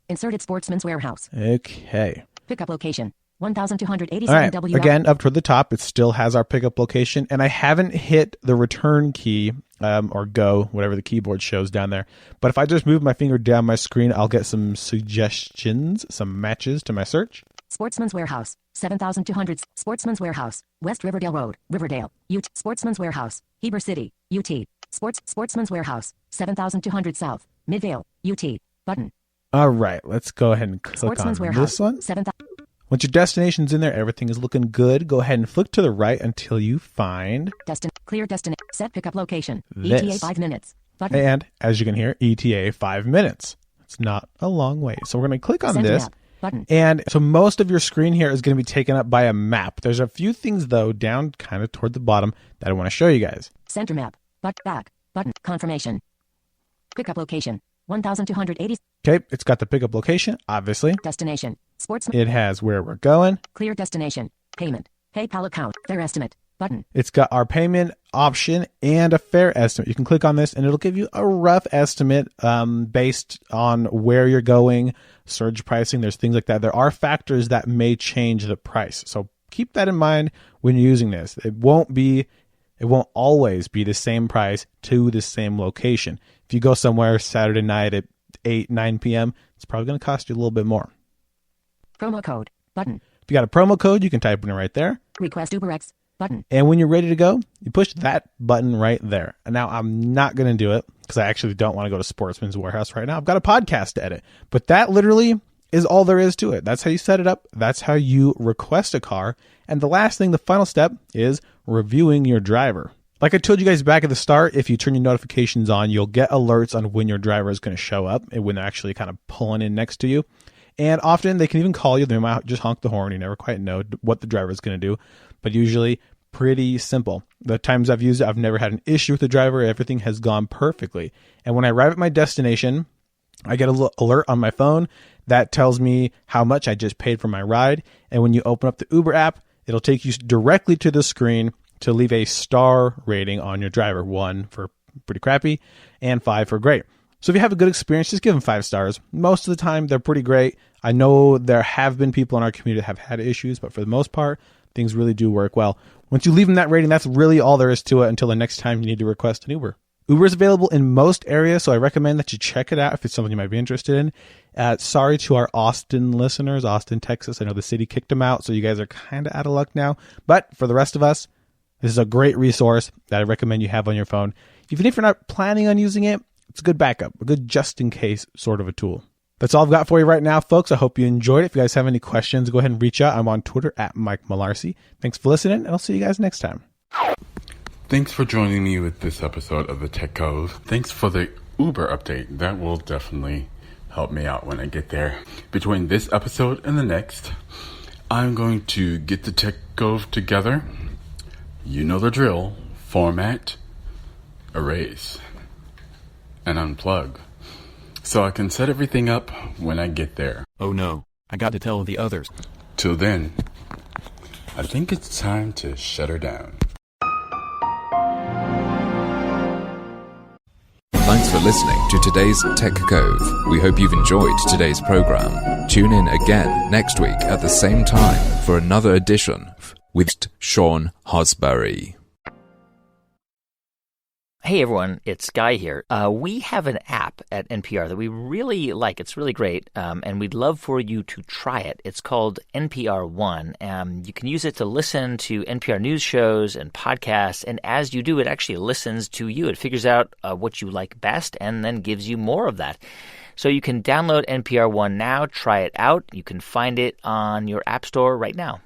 Inserted Sportsman's Warehouse. Okay. Pickup location. 1287 All right. W. Again, up toward the top, it still has our pickup location, and I haven't hit the return key or go, whatever the keyboard shows down there. But if I just move my finger down my screen, I'll get some suggestions, some matches to my search. Sportsman's Warehouse. 7200. Sportsman's Warehouse. West Riverdale Road, Riverdale. UT. Sportsman's Warehouse. Heber City, UT. Sportsman's Warehouse. 7200 South, Midvale, UT. Button. All right, let's go ahead and click on this one. 7,000. Once your destination's in there, everything is looking good. Go ahead and flick to the right until you find clear destination. Set pickup location. This. ETA 5 minutes. Button. And as you can hear, ETA 5 minutes. It's not a long way. So we're going to click on Center this. map. Button. And so most of your screen here is going to be taken up by a map. There's a few things, though, down kind of toward the bottom that I want to show you guys. Center map. Back. Button. Confirmation. Pickup location. 1280. Okay, it's got the pickup location, obviously. Destination. Sportsman. It has where we're going. Clear destination. Payment. PayPal account. Fare estimate. Button. It's got our payment option and a fare estimate. You can click on this and it'll give you a rough estimate based on where you're going, surge pricing. There's things like that. There are factors that may change the price. So keep that in mind when you're using this. It won't always be the same price to the same location. If you go somewhere Saturday night at 8, 9 p.m., it's probably going to cost you a little bit more. Promo code. Button. If you got a promo code, you can type it in right there. Request UberX. Button. And when you're ready to go, you push that button right there. And now I'm not going to do it because I actually don't want to go to Sportsman's Warehouse right now. I've got a podcast to edit. But that literally is all there is to it. That's how you set it up. That's how you request a car. And the last thing, the final step, is reviewing your driver. Like I told you guys back at the start, if you turn your notifications on, you'll get alerts on when your driver is going to show up and when they're actually kind of pulling in next to you. And often they can even call you. They might just honk the horn. You never quite know what the driver is going to do. But usually pretty simple. The times I've used it, I've never had an issue with the driver. Everything has gone perfectly. And when I arrive at my destination, I get a little alert on my phone that tells me how much I just paid for my ride. And when you open up the Uber app, it'll take you directly to the screen to leave a star rating on your driver. 1 for pretty crappy and 5 for great. So if you have a good experience, just give them 5 stars. Most of the time, they're pretty great. I know there have been people in our community that have had issues, but for the most part, things really do work well. Once you leave them that rating, that's really all there is to it until the next time you need to request an Uber. Uber is available in most areas, so I recommend that you check it out if it's something you might be interested in. Sorry to our Austin listeners, Austin, Texas. I know the city kicked them out, so you guys are kind of out of luck now. But for the rest of us, this is a great resource that I recommend you have on your phone. Even if you're not planning on using it, it's a good backup, a good just-in-case sort of a tool. That's all I've got for you right now, folks. I hope you enjoyed it. If you guys have any questions, go ahead and reach out. I'm on Twitter at Mike Malarcy. Thanks for listening, and I'll see you guys next time. Thanks for joining me with this episode of the Tech Cove. Thanks for the Uber update. That will definitely help me out when I get there. Between this episode and the next, I'm going to get the Tech Cove together. You know the drill. Format, erase, and unplug. So I can set everything up when I get there. Oh no, I got to tell the others. Till then, I think it's time to shut her down. Thanks for listening to today's Tech Cove. We hope you've enjoyed today's program. Tune in again next week at the same time for another edition with Sean Hosbury. Hey everyone, it's Guy here. We have an app at NPR that we really like. It's really great, and we'd love for you to try it. It's called NPR One. You can use it to listen to NPR news shows and podcasts, and as you do, it actually listens to you. It figures out what you like best and then gives you more of that. So you can download NPR One now, try it out. You can find it on your app store right now.